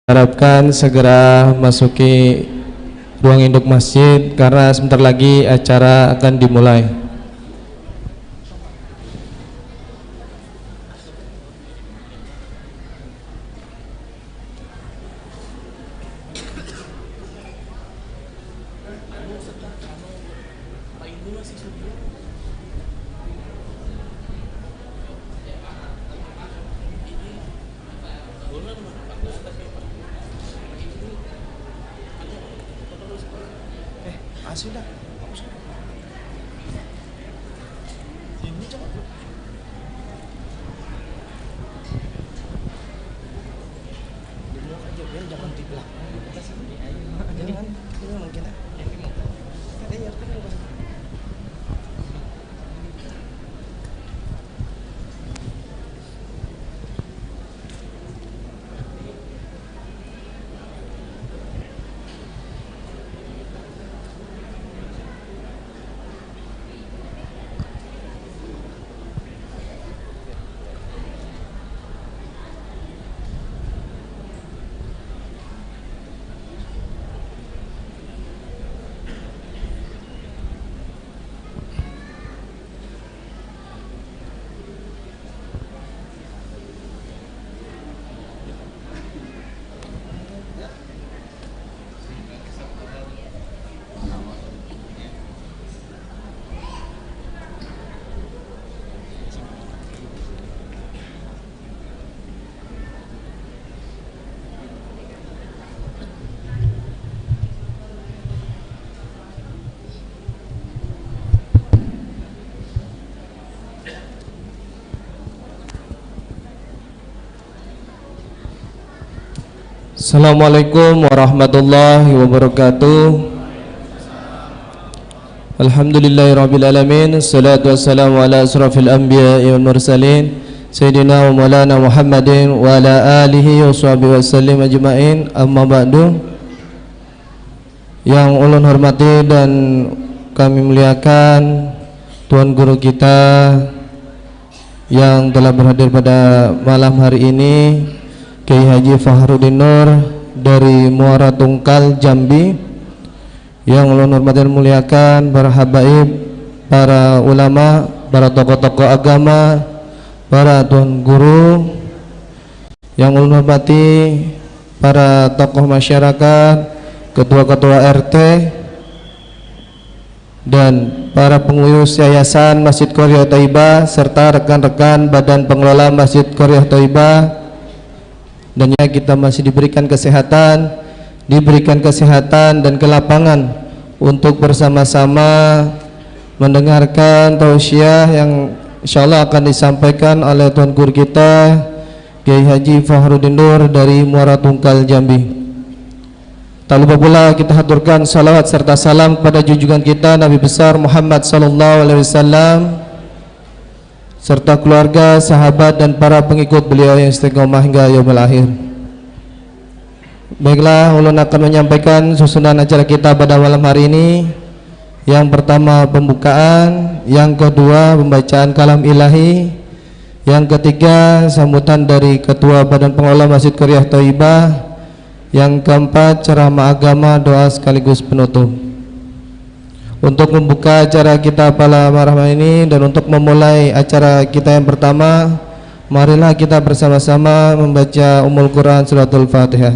Harapkan segera masuki ruang induk masjid karena sebentar lagi acara akan dimulai. Sudah. Ini coba. Dibuang aja biar jangan di belakang. Jangan, memang kita. Katanya harus kan. Assalamualaikum warahmatullahi wabarakatuh. Alhamdulillahirrabbilalamin. Assalatu wassalamu ala asrafil anbiya'i wal mursalin Sayyidina wa maulana Muhammadin wa ala alihi wa sahbihi wa sallim ajma'in. Amma ba'du. Yang ulun hormati dan kami muliakan Tuan Guru kita yang telah berhadir pada malam hari ini, Kiai Haji Fahrudin Nur dari Muara Tungkal, Jambi. Yang ulun hormati dan muliakan para habaib, para ulama, para tokoh-tokoh agama, para tuan guru. Yang ulun hormati para tokoh masyarakat, ketua-ketua RT, dan para pengurus yayasan Masjid Qaryah Thaibah serta rekan-rekan badan pengelola Masjid Qaryah Thaibah. Dan ya, kita masih diberikan kesehatan dan kelapangan untuk bersama-sama mendengarkan tausiah yang insyaallah akan disampaikan oleh Tuan Guru kita Kiai Haji Fahrudin Nur dari Muara Tungkal, Jambi. Tak lupa pula kita haturkan salawat serta salam kepada junjungan kita Nabi besar Muhammad sallallahu alaihi wasallam serta keluarga, sahabat dan para pengikut beliau yang istiqomah hingga yaumil akhir. Baiklah, ulun akan menyampaikan susunan acara kita pada malam hari ini. Yang pertama pembukaan, yang kedua pembacaan kalam ilahi, yang ketiga sambutan dari Ketua Badan Pengelola Masjid Qaryah Thaibah, yang keempat ceramah agama, doa sekaligus penutup. Untuk membuka acara kita pada malam ini dan untuk memulai acara kita yang pertama, marilah kita bersama-sama membaca Ummul Quran Suratul Fatihah.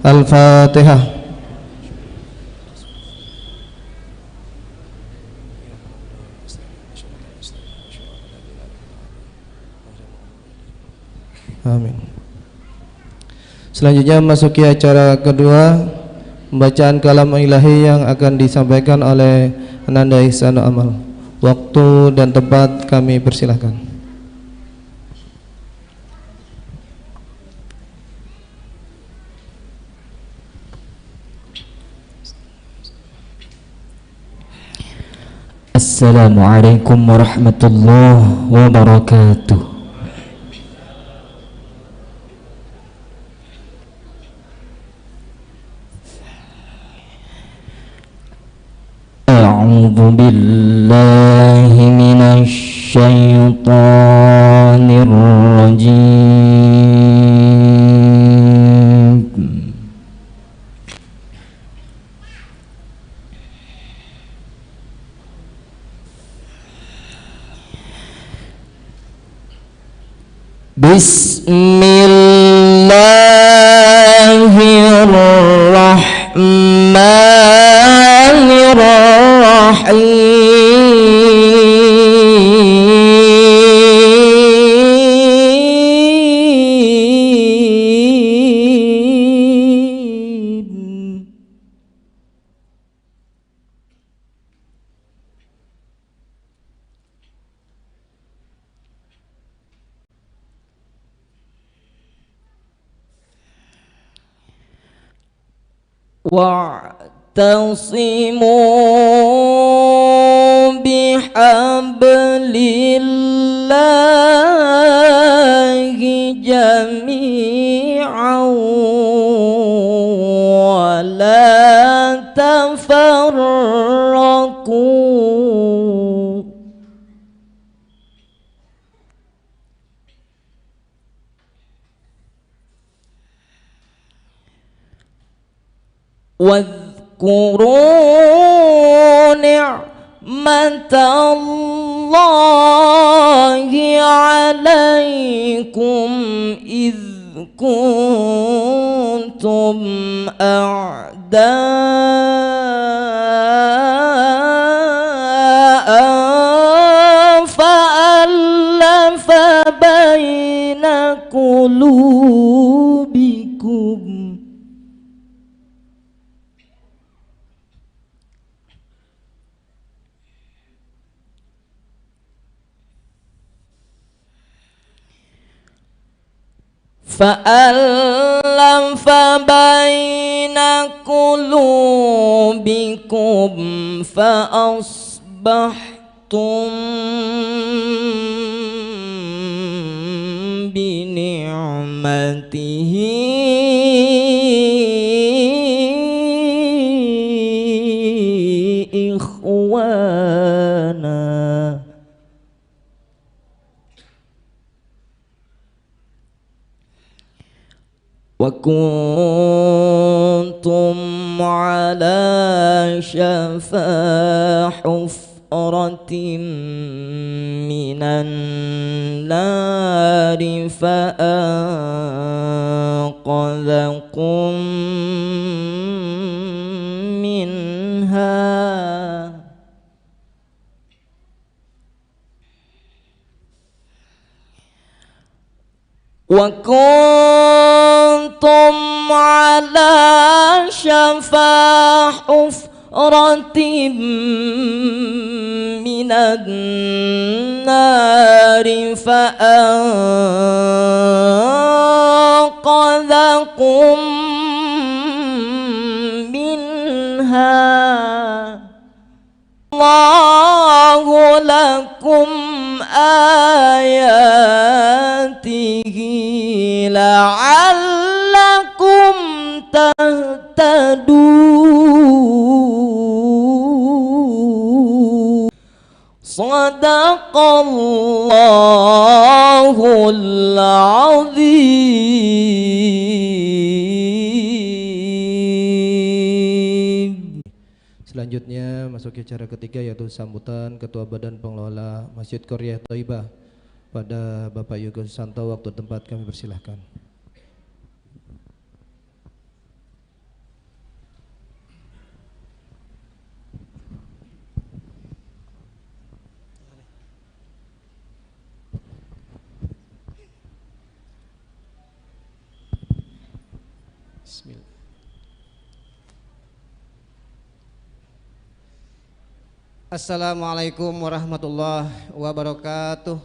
Al-Fatihah. Amin. Selanjutnya masuki acara kedua, pembacaan kalam ilahi yang akan disampaikan oleh Ananda Ihsan Amal. Waktu dan tempat kami persilahkan. Assalamualaikum warahmatullahi wabarakatuh. A'udzu billahi minasy syaithanir rajim. Bismillahirrahmanirrahim. Wa'tasimu bihablillahi jami'an wa la tafarraqu. واذكروا نعمة الله عليكم إذ كنتم أعداء فألف بين قلوبكم فألف بين قلوبكم فأصبحتم بنعمته إخوانا وكنتم على شفا حفرة من النار فأنقذكم منها وكنتم على شفا حفرة من النار فأنقذكم منها الله لكم آياته لعلكم تهتدون صدق الله العظيم. Selanjutnya masuk ke acara ketiga, yaitu sambutan Ketua Badan Pengelola Masjid Qaryah Thaibah pada Bapak Yogo Susanto. Waktu tempat kami persilahkan. Bismillah. Assalamualaikum warahmatullahi wabarakatuh.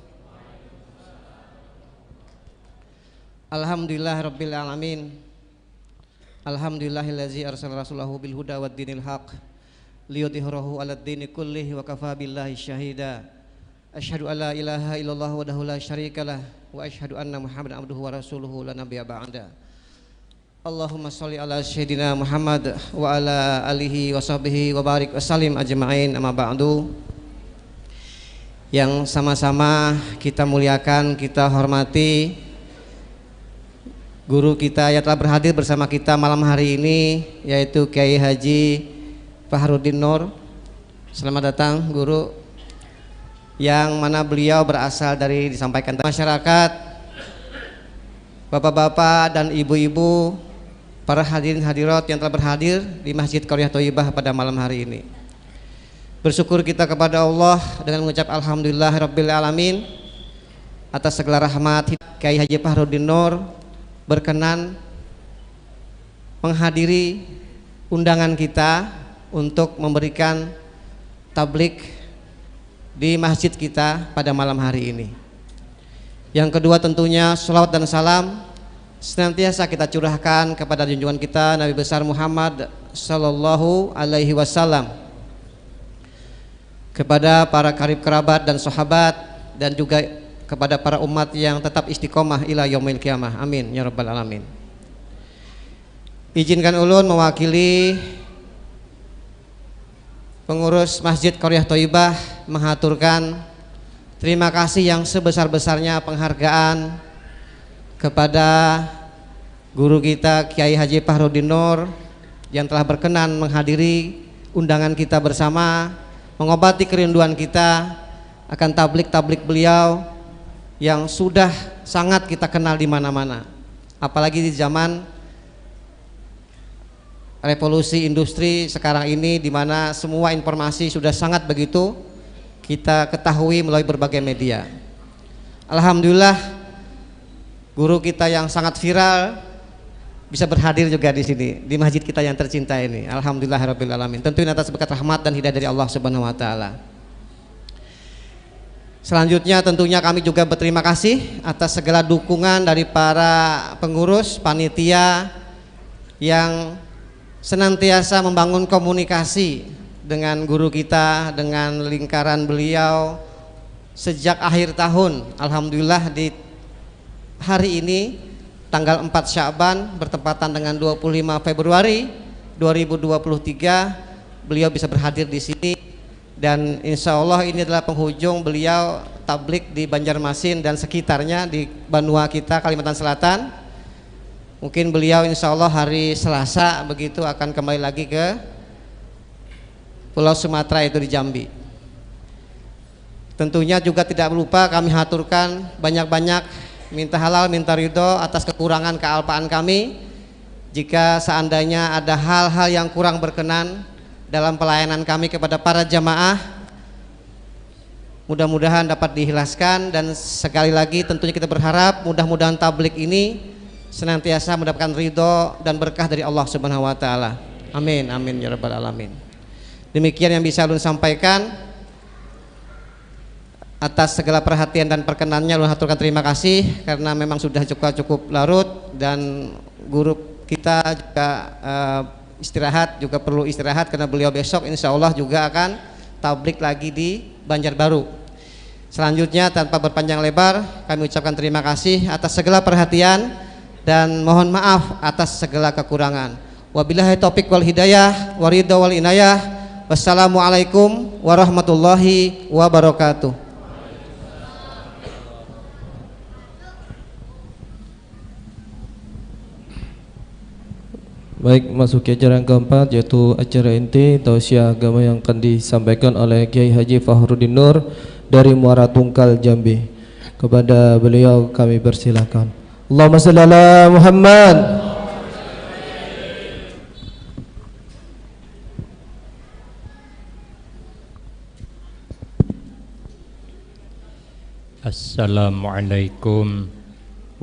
Alhamdulillahirabbil alamin. Alhamdulillahillazi arsala rasulahu bil huda wad dinil haq liyudhhirahu 'alad dini kullihi wa kafa billahi syahida. Asyhadu an la ilaha illallah wahdahu la syarikalah wa asyhadu anna Muhammadan abduhu wa rasuluhu la nabiyya ba'da. Allahumma sholli ala sayyidina Muhammad wa ala alihi wa sahbihi wa barik wa salim ajma'in, amma ba'du. Yang sama-sama kita muliakan, kita hormati guru kita yang telah berhadir bersama kita malam hari ini, yaitu Kiai Haji Fahrudin Nur. Selamat datang guru, yang mana beliau berasal dari disampaikan masyarakat Bapak-bapak dan ibu-ibu, para hadirin hadirat yang telah berhadir di Masjid Qaryah Thayyibah pada malam hari ini. Bersyukur kita kepada Allah dengan mengucap alhamdulillahirabbil alamin atas segala rahmat. Kiai Haji Fahrudin Nur berkenan menghadiri undangan kita untuk memberikan tablik di masjid kita pada malam hari ini. Yang kedua tentunya sholawat dan salam senantiasa kita curahkan kepada junjungan kita Nabi besar Muhammad sallallahu alaihi wasallam, kepada para karib kerabat dan sahabat, dan juga kepada para umat yang tetap istiqomah ila yaumil qiyamah. Amin ya rabbal alamin. Izinkan ulun mewakili pengurus Masjid Qaryah Thayyibah menghaturkan terima kasih yang sebesar-besarnya penghargaan kepada guru kita Kiai Haji Fahrudin Nur yang telah berkenan menghadiri undangan kita bersama, mengobati kerinduan kita akan tablik-tablik beliau yang sudah sangat kita kenal di mana-mana, apalagi di zaman revolusi industri sekarang ini, di mana semua informasi sudah sangat begitu kita ketahui melalui berbagai media. Alhamdulillah guru kita yang sangat viral bisa berhadir juga di sini di masjid kita yang tercinta ini. Alhamdulillahirabbil alamin. Tentunya atas berkat rahmat dan hidayah dari Allah Subhanahu wa taala. Selanjutnya tentunya kami juga berterima kasih atas segala dukungan dari para pengurus panitia yang senantiasa membangun komunikasi dengan guru kita, dengan lingkaran beliau sejak akhir tahun. Alhamdulillah di hari ini tanggal 4 Sya'ban bertepatan dengan 25 Februari 2023 beliau bisa berhadir di sini, dan insya Allah ini adalah penghujung beliau tablik di Banjarmasin dan sekitarnya di Banua kita, Kalimantan Selatan. Mungkin beliau insya Allah hari Selasa begitu akan kembali lagi ke Pulau Sumatera, itu di Jambi. Tentunya juga tidak lupa kami haturkan banyak-banyak minta halal, minta ridho atas kekurangan kealpaan kami. Jika seandainya ada hal-hal yang kurang berkenan dalam pelayanan kami kepada para jamaah, mudah-mudahan dapat dihilaskan. Dan sekali lagi tentunya kita berharap mudah-mudahan tablik ini senantiasa mendapatkan ridho dan berkah dari Allah Subhanahu wa taala. Amin amin ya rabbal alamin. Demikian yang bisa ulun sampaikan. Atas segala perhatian dan perkenannya ulun haturkan terima kasih, karena memang sudah cukup larut dan guru kita juga istirahat, juga perlu istirahat karena beliau besok insya Allah juga akan tablik lagi di Banjarbaru. Selanjutnya tanpa berpanjang lebar kami ucapkan terima kasih atas segala perhatian dan mohon maaf atas segala kekurangan. Wabillahi taufik wal hidayah waridho wal inayah. Wassalamualaikum warahmatullahi wabarakatuh. Baik, masuki acara yang keempat, yaitu acara inti tausiah agama yang akan disampaikan oleh Kiai Haji Fahrudin Nur dari Muara Tungkal, Jambi. Kepada beliau kami persilakan. Allahumma shalli ala Muhammad. Assalamualaikum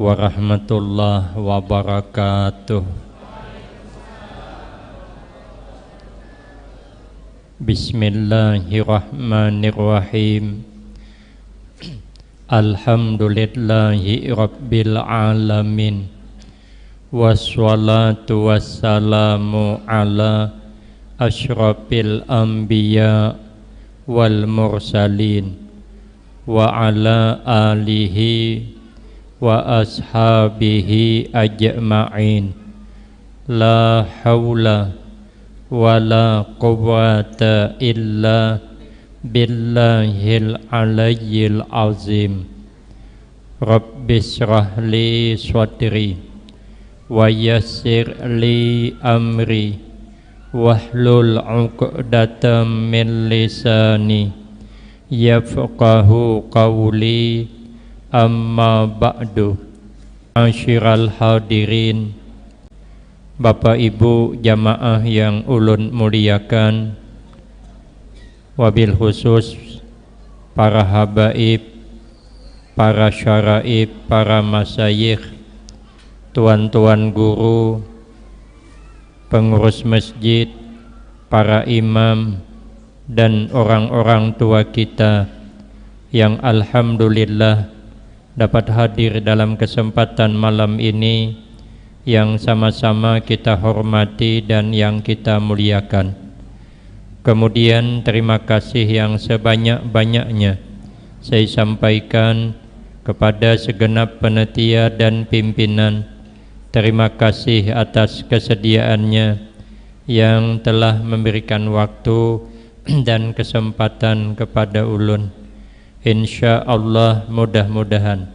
warahmatullahi wabarakatuh. Bismillahirrahmanirrahim. Alhamdulillahi rabbil alamin. Wassalatu wassalamu ala asyrafil anbiya wal mursalin wa ala alihi wa ashabihi ajma'in. La hawla wala quwwata illa billahil aliyyil azim. Rabbi shrah li sadri wa yassir li amri wahlul 'uqdatam min lisani yafqahu qawli. Amma ba'du. Asyiral hadirin, Bapak Ibu jamaah yang ulun muliakan, wabil khusus para habaib, para syaraib, para masyayikh, tuan-tuan guru, pengurus masjid, para imam, dan orang-orang tua kita yang alhamdulillah dapat hadir dalam kesempatan malam ini yang sama-sama kita hormati dan yang kita muliakan. Kemudian terima kasih yang sebanyak-banyaknya saya sampaikan kepada segenap panitia dan pimpinan. Terima kasih atas kesediaannya yang telah memberikan waktu dan kesempatan kepada ulun. Insya Allah mudah-mudahan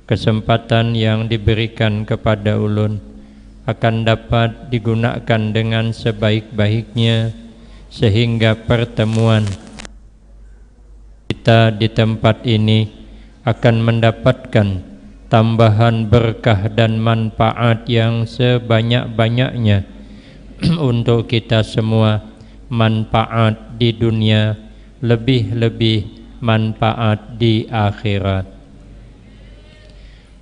kesempatan yang diberikan kepada ulun akan dapat digunakan dengan sebaik-baiknya, sehingga pertemuan kita di tempat ini akan mendapatkan tambahan berkah dan manfaat yang sebanyak-banyaknya untuk kita semua, manfaat di dunia, lebih-lebih manfaat di akhirat.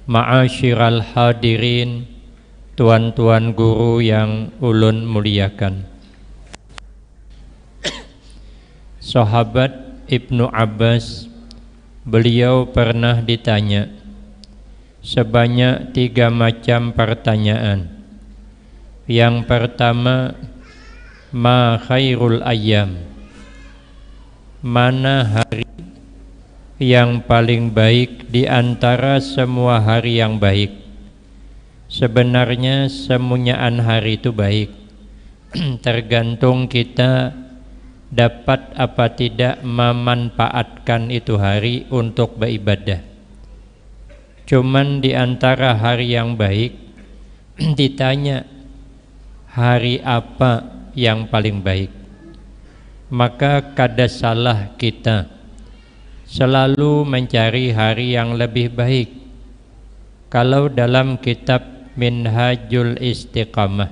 Ma'asyiral hadirin, tuan-tuan guru yang ulun muliakan. Sahabat Ibnu Abbas, beliau pernah ditanya sebanyak 3 macam pertanyaan. Yang pertama, ma khairul ayyam, mana hari yang paling baik di antara semua hari yang baik? Sebenarnya semuanyaan hari itu baik, tergantung kita dapat apa tidak memanfaatkan itu hari untuk beribadah. Cuman di antara hari yang baik ditanya hari apa yang paling baik, maka kada salah kita selalu mencari hari yang lebih baik. Kalau dalam kitab Minhajul Istiqamah,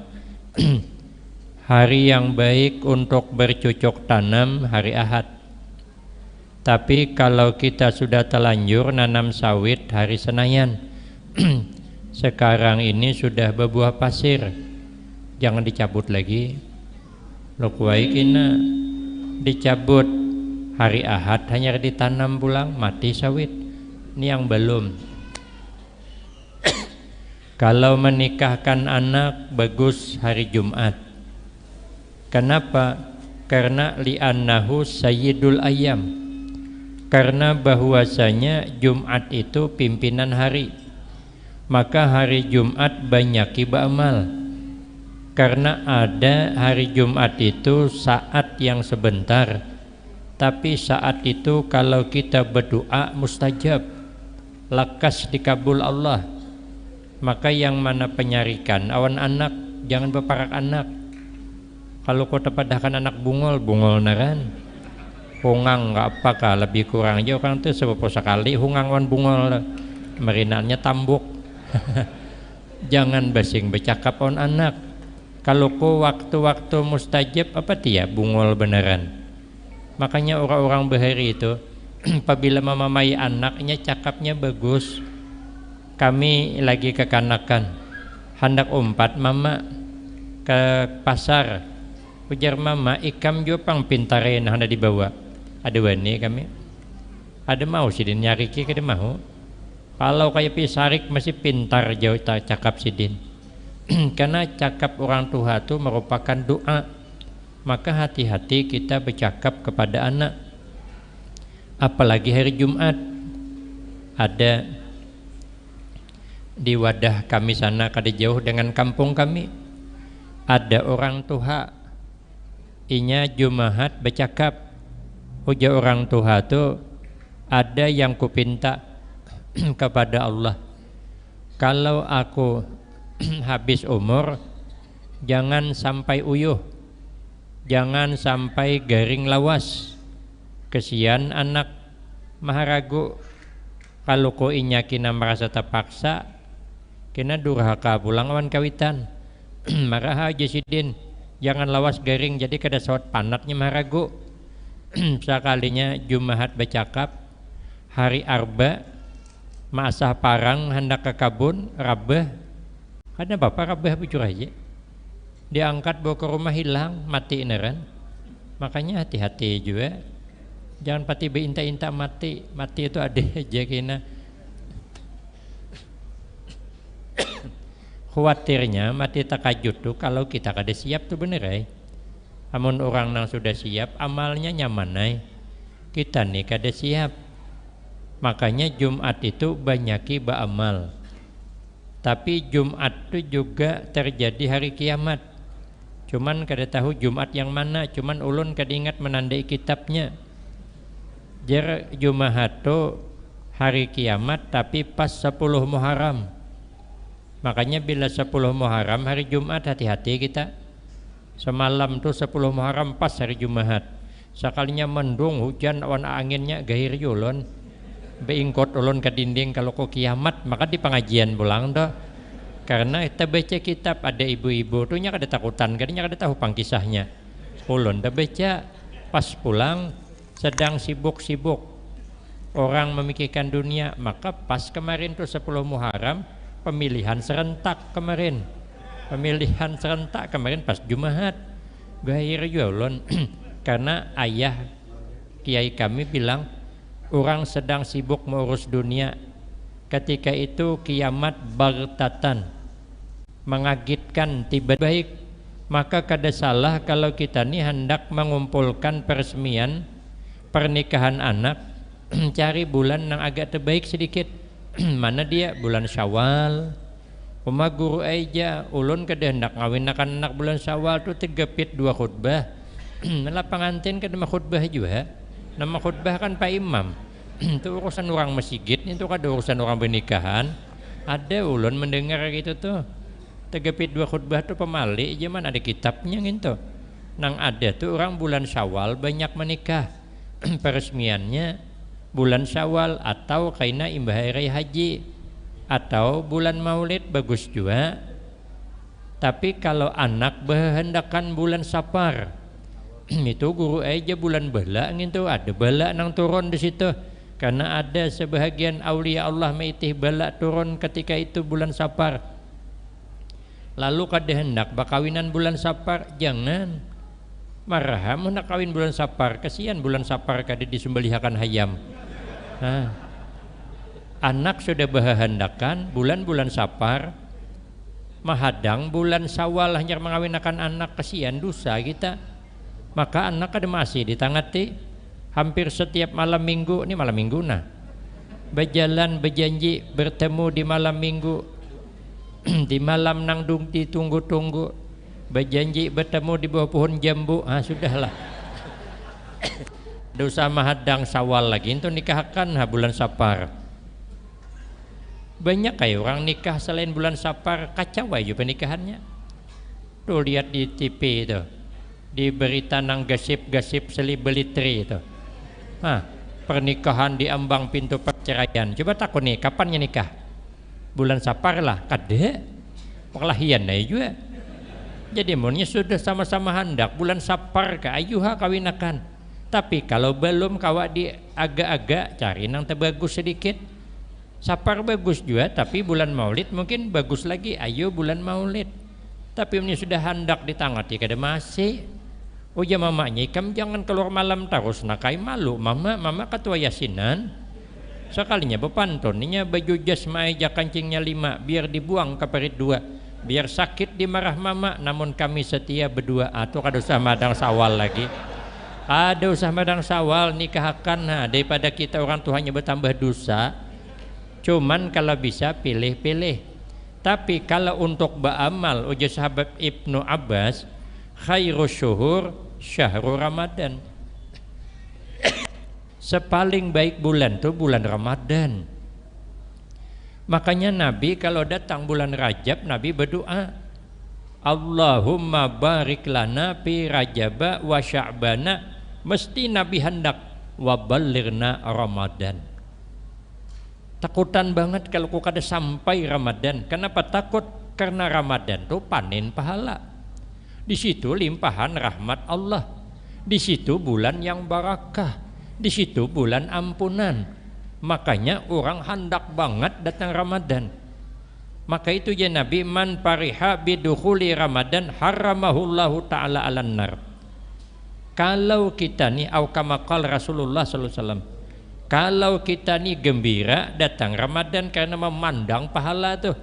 hari yang baik untuk bercocok tanam hari Ahad. Tapi kalau kita sudah terlanjur nanam sawit hari Senayan, sekarang ini sudah berbuah pasir, jangan dicabut lagi. Lokuai kina dicabut hari Ahad hanya ditanam pulang, mati sawit. Ini yang belum. Kalau menikahkan anak bagus hari Jumat. Kenapa? Karena li'annahu sayyidul ayyam, karena bahwasanya Jumat itu pimpinan hari. Maka hari Jumat banyak beramal, karena ada hari Jumat itu saat yang sebentar, tapi saat itu kalau kita berdoa mustajab, lakas dikabul Allah. Maka yang mana penyarikan awan anak, jangan berparak anak. Kalau kau terpadahkan anak bungol naran, hungang nggak apakah, lebih kurang aja orang tuh seberapa sekali hungang wan bungol, merinannya tambuk. Jangan basing bercakap on anak. Kalau kau waktu-waktu mustajab apa dia bungol beneran. Makanya orang-orang bahari itu apabila memamai anaknya cakapnya bagus. Kami lagi kekanakan, hendak umpat mama ke pasar, ujar mama ikam jopang pintarin hendak dibawa. Ada wani kami, ada mau sidin nyari kita mau. Kalau kayak pisarik masih pintar jauh cakap sidin. Karena cakap orang tua itu merupakan doa. Maka hati-hati kita bercakap kepada anak. Apalagi hari Jumat. Ada di wadah kami sana kada jauh dengan kampung kami, ada orang tua inya Jumaat bercakap, ujar orang tua tu ada yang kupinta kepada Allah, kalau aku habis umur jangan sampai uyuh, jangan sampai garing lawas, kesian anak maharagu. Kalau ko inya kina merasa terpaksa, kena durhaka pulang awan kawitan. Marah aja sidin, jangan lawas garing jadi kada sawat panatnya maharagu. Sekalinya Jumahat bercakap, hari Arba maasah parang hendak ke kabun rabah. Ada bapak rabah bujur aja. Diangkat bawa ke rumah hilang, mati ineran. Makanya hati-hati juga. Jangan pati beinta-inta mati. Mati itu ada aja kena. Khawatirnya mati takajud tuh kalau kita kada siap tuh bener ya. Amun orang yang sudah siap amalnya nyaman kita nih kada siap. Makanya Jumat itu banyaki beramal. Tapi Jumat itu juga terjadi hari kiamat. Cuman kada tahu Jumat yang mana. Cuman ulun kada ingat menandai kitabnya. Jer Jumat itu hari kiamat tapi pas 10 Muharram. Makanya bila 10 Muharram hari Jumat hati-hati kita. Semalam tuh 10 Muharram pas hari Jumat. Sekalinya mendung hujan awan anginnya gahir ulun. Beingkot ulun ke dinding kalau kok kiamat maka di pengajian pulang doh. Karena kita baca kitab ada ibu-ibu tuh nya kada takutan, kadanya kada tahu pangkisahnya. Ulun dah baca pas pulang sedang sibuk-sibuk orang memikirkan dunia, maka pas kemarin tuh 10 Muharram pemilihan serentak kemarin. Pemilihan serentak kemarin pas Jumat. Gahir ulun karena ayah kiai kami bilang orang sedang sibuk mengurus dunia. Ketika itu kiamat bagtatan, mengagitkan tiba baik. Maka kada salah kalau kita nih hendak mengumpulkan peresmian pernikahan anak cari bulan yang agak terbaik sedikit. Mana dia? Bulan Syawal. Uma guru aja ulun kada hendak ngawinakan anak bulan Syawal tuh tegepit 2 khutbah. Malah pengantin kada khutbah juga. Nama khutbah kan Pak Imam. Itu urusan orang masjid, itu kan urusan orang pernikahan. Ada ulun mendengar gitu tuh. Tegepit 2 khutbah tuh pemali aja man ada kitabnya gitu. Nang ada tuh orang bulan Syawal banyak menikah. Peresmiannya bulan Syawal atau kaina imbah hari haji atau bulan Maulid bagus juga. Tapi kalau anak berhendakan bulan Safar itu guru aja bulan bala gitu, ada bala nang turun di situ karena ada sebahagian aulia Allah meitih bala turun ketika itu bulan Safar. Lalu kada hendak bakawinan bulan Safar, jangan marah hendak kawin bulan Safar, kasihan bulan Safar kada disembelihakan hayam. Nah, anak sudah berhendakan bulan-bulan Safar mahadang bulan Syawal hanya mengawinakan anak, kasihan dosa kita. Maka anak ada masih ditangati hampir setiap malam minggu, ini malam minggu nah berjalan berjanji bertemu di malam minggu di malam nang ditunggu-tunggu, berjanji bertemu di bawah pohon jambu. Sudahlah dosa mahadang Syawal lagi itu nikahkan bulan Safar. Banyak kayak orang nikah selain bulan Safar, kacau aja pernikahannya. Tuh lihat di TV itu, di berita nang gasip-gasip selibelitri itu. Pernikahan di ambang pintu perceraian. Coba takut nih, kapannya nikah? Bulan Safar lah, kada. Perlahian aja juga. Jadi maunya sudah sama-sama hendak bulan Safar ke ayuha kawinakan. Tapi kalau belum kawak di agak-agak cari nang terbagus sedikit. Safar bagus juga, tapi bulan Maulid mungkin bagus lagi. Ayo bulan Maulid. Tapi ini sudah hendak ditangati kada masih. Oh ya mamanya, kamu jangan keluar malam terus, nakai malu. Mama ketua yasinan. Sekalinya bepantoninya baju jas maeja kancingnya 5 biar dibuang ke perit 2. Biar sakit dimarah mama, namun kami setia berdua. Atau kada usah madang Syawal lagi. Ada usah madang Syawal nikahkan daripada kita orang tuanya bertambah dosa. Cuman kalau bisa pilih-pilih. Tapi kalau untuk beramal, ujar sahabat Ibnu Abbas, khairu syuhur syahrul Ramadan. Sepaling baik bulan itu bulan Ramadan. Makanya Nabi kalau datang bulan Rajab, Nabi berdoa, Allahumma barik lana fi Rajaba wa Sya'bana. Mesti Nabi hendak wa ballirna Ramadan. Takutan banget kalau ku kada sampai Ramadan. Kenapa takut? Karena Ramadan tuh panen pahala. Di situ limpahan rahmat Allah. Di situ bulan yang barakah. Di situ bulan ampunan. Makanya orang hendak banget datang Ramadan. Maka itu ya Nabi, man pariha bidukhuli Ramadan haramahullahu ta'ala alan nar. Kalau kita nih aukamakal Rasulullah sallallahu alaihi wasallam, kalau kita nih gembira datang Ramadan karena memandang pahala tuh,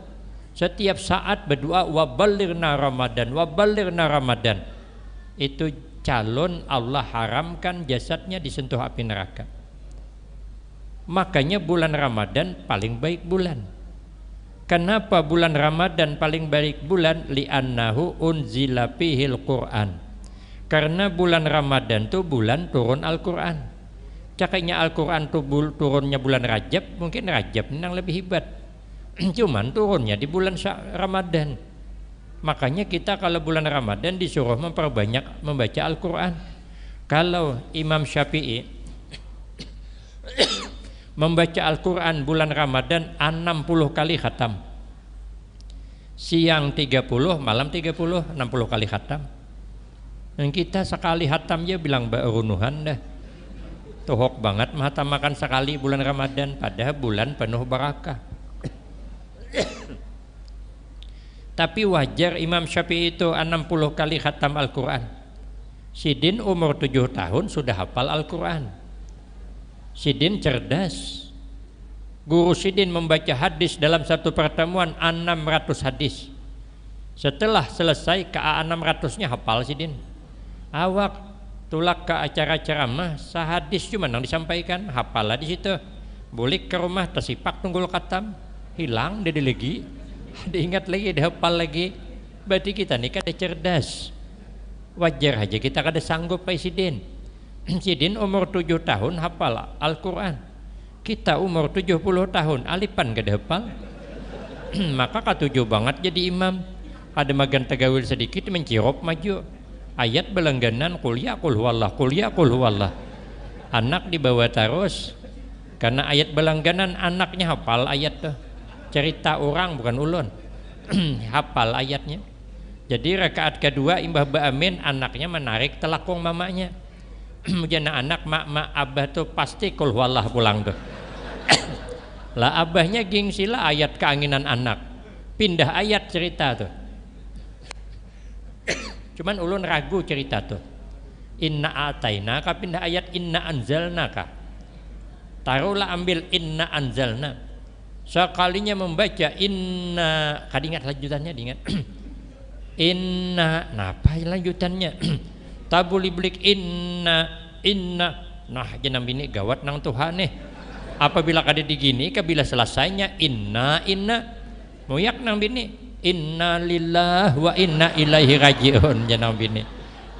setiap saat berdoa wabalirna Ramadan, wabalirna Ramadan, itu calon Allah haramkan jasadnya disentuh api neraka. Makanya bulan Ramadan paling baik bulan. Kenapa bulan Ramadan paling baik bulan? Li'annahu unzila fihil Qur'an. Karena bulan Ramadan tuh bulan turun Al-Qur'an. Cakainya Al-Qur'an tuh turunnya bulan Rajab, mungkin Rajab yang lebih hebat. Cuman turunnya di bulan Ramadan. Makanya kita kalau bulan Ramadan disuruh memperbanyak membaca Al-Qur'an. Kalau Imam Syafi'i membaca Al-Quran bulan Ramadan 60 kali khatam, siang 30, malam 30, 60 kali khatam. Dan kita sekali khatam ya bilang ba'runuhan dah, tohok banget makan sekali bulan Ramadan, padahal bulan penuh barakah. Tapi wajar Imam Syafi'i itu 60 kali khatam Al-Quran. Sidin umur 7 tahun sudah hafal Al-Quran. Sidin cerdas. Guru Sidin membaca hadis dalam satu pertemuan 600 hadis. Setelah selesai ke 600-nya hafal Sidin. Awak tulak ke acara ceramah sahadis cuma yang disampaikan, hafalah di situ. Balik ke rumah tersipak tunggul katam, hilang dia lagi, diingat lagi, dihafal lagi. Berarti kita nih kada cerdas. Wajar aja kita kada sanggup Pak Sidin. Sidin umur 7 tahun hafal Al-Quran, kita umur 70 tahun alipan gak hafal. Maka katujuh banget jadi imam. Ada magan tegawil sedikit mencirop maju ayat belangganan kuliah kul huwallah, kuliah kul huwallah. Anak dibawa terus karena ayat belangganan, anaknya hafal ayat tuh. Cerita orang bukan ulun. Hafal ayatnya. Jadi rakaat kedua imbah ba'amin anaknya menarik telakung mamanya. Kemudian anak mak abah tuh pasti kul huwallah pulang tuh. Lah abahnya gengsila ayat keanginan anak, pindah ayat cerita tuh. Cuman ulun ragu cerita tuh. Inna atainaka pindah ayat inna anzalnaka. Taruhlah ambil inna anzalna. Sekalinya membaca inna, kadingat lanjutannya diingat. Inna, napa lanjutannya? Tabuli blik inna nah jenam bini gawat nang Tuhan nih. Apabila kada digini kabila selesainya inna muyak nang bini inna lillah wa inna ilaihi rajiun jenam bini.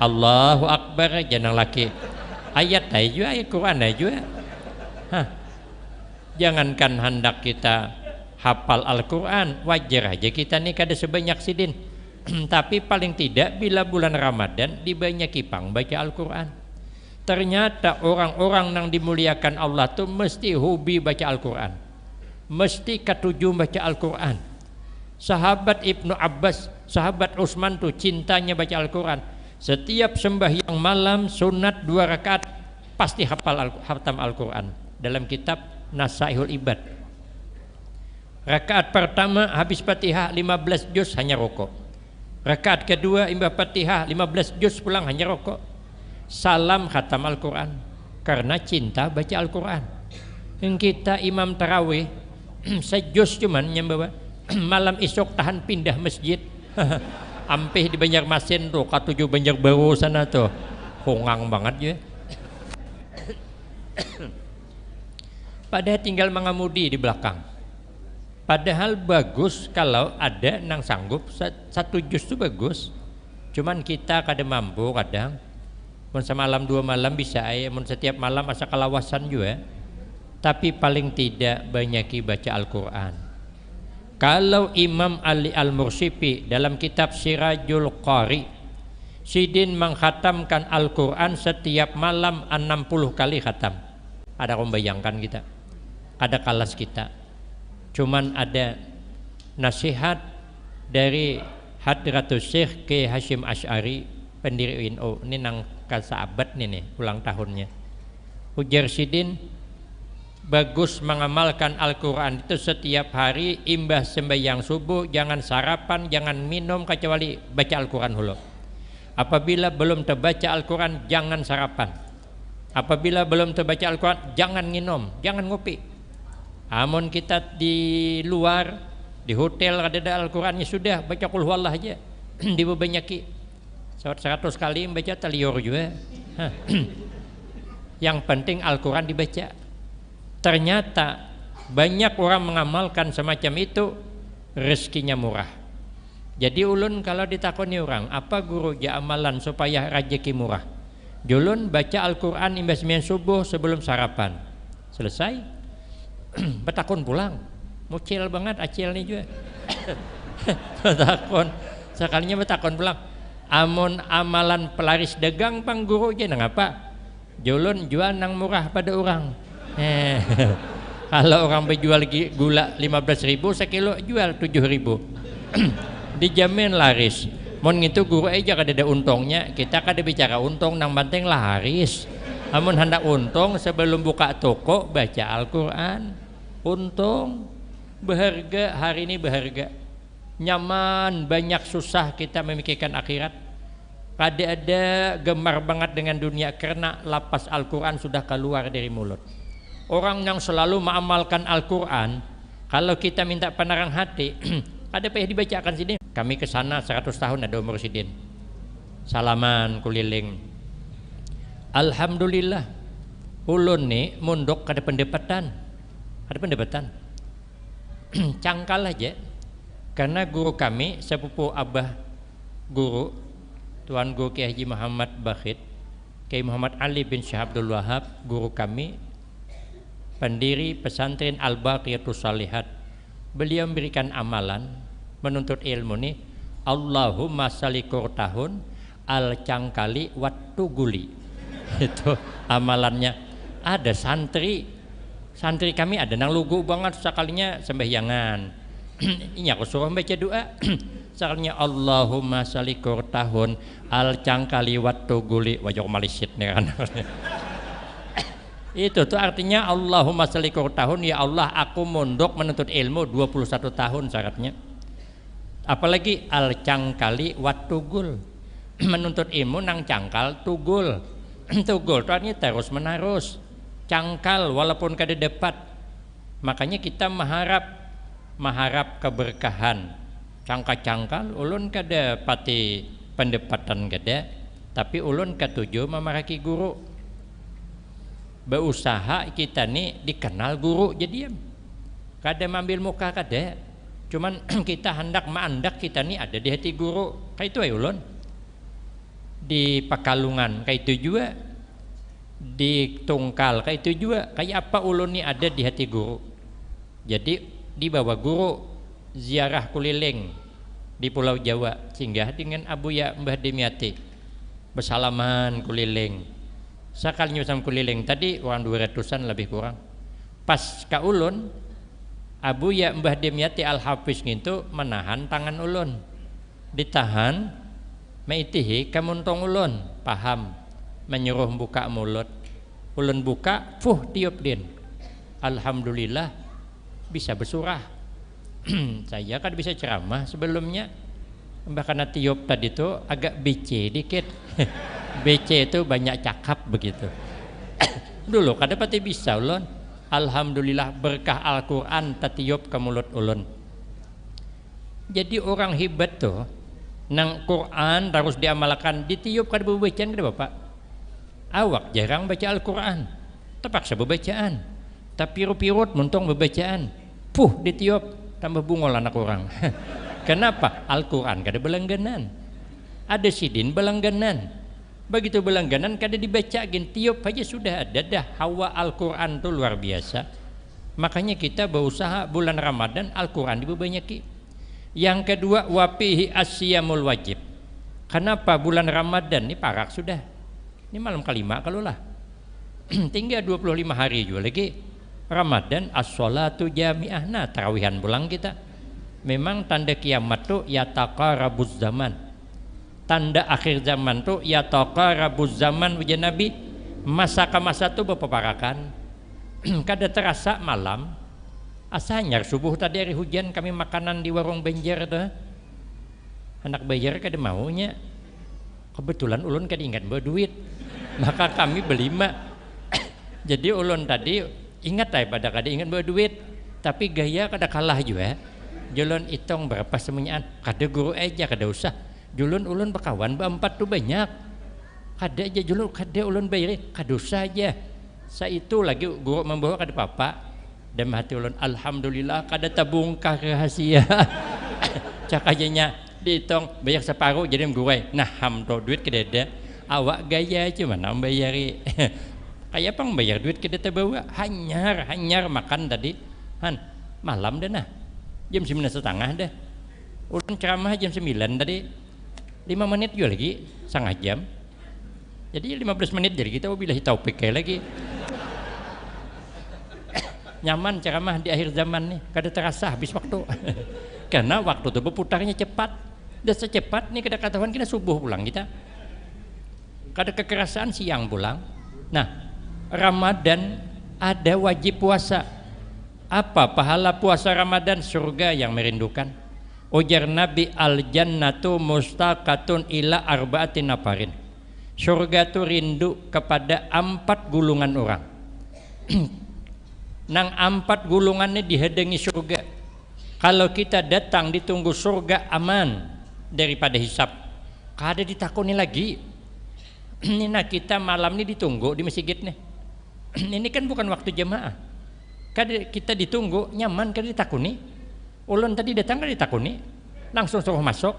Allahu akbar jenang laki. Ayat aja ayat Quran aja. Jangankan hendak kita hafal Al-Quran, wajar aja kita nih kada sebanyak Sidin. Tapi paling tidak bila bulan Ramadan dibanyaki pang baca Al-Quran. Ternyata orang-orang yang dimuliakan Allah tuh mesti hobi baca Al-Quran, mesti ketujuh baca Al-Quran. Sahabat Ibnu Abbas, sahabat Utsman tuh cintanya baca Al-Quran. Setiap sembahyang malam sunat 2 rakaat pasti hafal khatam Al-Quran. Dalam kitab Nasaihul Ibad, rakaat pertama habis Fatihah 15 juz hanya rokok. Rakaat kedua imbah Fatihah 15 juz pulang hanya rokok. Salam khatam Al-Quran karena cinta baca Al-Quran. Yang kita imam tarawih sejuz cuman nyambawa. Malam isok tahan pindah masjid. Ampih di Banjarmasin tuh katujuh Banjarbaru sana tuh hongang banget ya. Padahal tinggal mengemudi di belakang. Padahal bagus kalau ada nang sanggup satu juz itu bagus. Cuman kita kadang mampu kadang. Mun semalam 2 malam bisa ya, mun setiap malam asa kalawasan juga. Tapi paling tidak banyaki baca Al-Quran. Kalau Imam Ali Al-Mursifi dalam kitab Sirajul Qari, Sidin mengkhatamkan Al-Quran setiap malam 60 kali khatam. Ada membayangkan kita, ada kalas kita. Cuman ada nasihat dari Hadratus Syekh Kiai Hasyim Asy'ari pendiri UNO, ini nang kasaabad nih ulang tahunnya. Ujar Sidin, bagus mengamalkan Al-Quran itu setiap hari, imbah sembahyang subuh jangan sarapan, jangan minum kecuali baca Al-Quran dulu. Apabila belum terbaca Al-Quran jangan sarapan, apabila belum terbaca Al-Quran jangan minum, jangan ngopi. Amun kita di luar, di hotel ada Al-Qurannya sudah baca qul huwallah aja dibebanyaki 100 kali membaca talior juga. Yang penting Al-Quran dibaca. Ternyata banyak orang mengamalkan semacam itu, rezekinya murah. Jadi ulun kalau ditakoni orang, apa guru ja amalan supaya rezeki murah? Julun baca Al-Quran imbas sembahyang subuh sebelum sarapan. Selesai. Betakon pulang. Mucil banget acil nih juga. Betakon. Sekalinya betakon pulang. Amun amalan pelaris dagang pang guru aja ngapa? Julun jual nang murah pada orang. Kalau orang berjual gula 15.000 sekilo jual 7.000. Dijamin laris. Mon gitu guru aja kada ada untungnya, kita kada bicara untung nang penting laris. Amun hendak untung sebelum buka toko baca Al-Quran. Untung berharga, hari ini berharga. Nyaman, banyak susah kita memikirkan akhirat. Kada ada gemar banget dengan dunia karena lapas Al-Quran sudah keluar dari mulut. Orang yang selalu mengamalkan Al-Quran, kalau kita minta penerang hati, ada payah dibacakan sini. Kami ke sana 100 tahun ada umur sidin. Salaman kuliling. Alhamdulillah. Ulun nih munduk kada pendapatan. Ada pendapatan. Cangkal aja. Karena guru kami, sepupu abah guru, Tuan Guru Kiai Haji Muhammad Bakhit, Kiai Muhammad Ali bin Syekh Abdul Wahab, guru kami, pendiri pesantren Al-Baqiyatus Shalihat. Beliau memberikan amalan menuntut ilmu nih, Allahumma salli tahun al-cangkali wattu guli. Itu amalannya. Ada santri kami ada nang lugu banget sekalinya sembahyangan. Ini aku suruh baca doa. Sekalinya Allahumma salli tahun al-cangkali wattu guli wajok malisit nih kan. Itu tuh artinya Allahumma salli tahun, ya Allah aku mondok menuntut ilmu 21 tahun syaratnya. Apalagi al-cangkali wattugul, menuntut ilmu nang cangkal tugul. Tugul itu artinya terus menerus, cangkal walaupun kada dapat. Makanya kita mengharap keberkahan. Cangkal ulun kada pati pendapatan kada, tapi ulun katuju memaraki guru. Berusaha kita nih dikenal guru jadi kada mambil muka kada, cuman kita hendak maandak kita nih ada di hati guru. Kayak itu ya ulun di Pakalungan, kayak itu juga di Tungkal, kayak itu juga kayak apa ulun nih ada di hati guru. Jadi di bawah guru ziarah kuliling di Pulau Jawa, singgah dengan Abuya Mbah Demiati, bersalaman kuliling. Sekalinya sama kuliling tadi orang 200-an lebih kurang. Pas ka ulun, Abuya Mbah Demiati Al-Hafiz gitu menahan tangan ulun. Ditahan, maitihi kamuntong ulun, paham, menyuruh buka mulut. Ulun buka, tiup din. Alhamdulillah bisa bersurah. Saya kan bisa ceramah sebelumnya, bahkan tiup tadi itu agak BC dikit. BC itu banyak cakap begitu. Dulu kada pati bisa ulun. Alhamdulillah berkah Al-Quran tatiup ke mulut ulun. Jadi orang hebat tuh nang Quran harus diamalkan, ditiup kada bebacaan kada Bapak. Awak jarang baca Al-Quran, terpaksa bebacaan. Tapi pirut muntong bebacaan, ditiup tambah bungol anak orang. Kenapa? Al-Quran kada belangganan. Ada sidin belangganan. Begitu belangganan kada dibaca gin tiup aja sudah ada dah hawa Al-Quran tuh luar biasa. Makanya kita berusaha bulan Ramadan Al-Quran dibanyaki. Yang kedua wapihi asyamul wajib. Kenapa bulan Ramadan ini parak sudah. Ini malam kelima kalau lah. Tinggal 25 hari juga lagi. Ramadan as-sholatu jami'ah. Nah, tarawihan pulang kita. Memang tanda kiamat tuh yataqarabuz zaman. Tanda akhir zaman tuh yataqarabuz zaman ujian Nabi. Masa ke masa tuh berpeparakan. Kada terasa malam. Asanya subuh tadi hari hujan kami makanan di warung Banjar tuh. Anak Banjar kada maunya. Kebetulan ulun kada ingat bawa duit. Maka kami beli mak. Jadi ulun tadi ingat pada kada ingat bawa duit. Tapi gaya kada kalah juga. Julun hitung berapa semuanya, kada guru aja kada usah. Julun ulun bekawan berempat tuh banyak. Kada aja julun kada ulun bayar, kada usah aja. Sa itu lagi guru membawa kada apa-apa. Dan hati ulun alhamdulillah kada tabungkah rahasia. Cak ajanya dihitung bayar separuh jadi guru. Nah hamto duit kada ada. Awak gaya cuma nak bayari. Kayak pang bayar duit kada terbawa. Hanyar makan tadi. Han malam dah nah. Jam 9:30 dah. Ulun ceramah jam 9 tadi. 5 menit juga lagi, setengah jam. Jadi 15 menit jadi kita wabillahi taufik lagi. Nyaman ceramah di akhir zaman nih, kada terasa habis waktu. Karena waktu itu berputarnya cepat. Dan secepat nih kada ketahuan kita subuh pulang kita. Kada kekerasaan siang pulang. Nah, Ramadan ada wajib puasa. Apa pahala puasa Ramadan? Surga yang merindukan. Ujar Nabi al-jannatu mustaqatun ila arba'atin nafarin. Surga itu rindu kepada 4 gulungan orang. Nang 4 gulungannya dihadangi surga. Kalau kita datang ditunggu surga aman daripada hisab. Kada ditakuni lagi. Nah kita malam ini ditunggu di masjid nih. Ini kan bukan waktu jamaah. Kada kita ditunggu nyaman kada ditakuni. Ulun tadi datang kada ditakuni, langsung suruh masuk.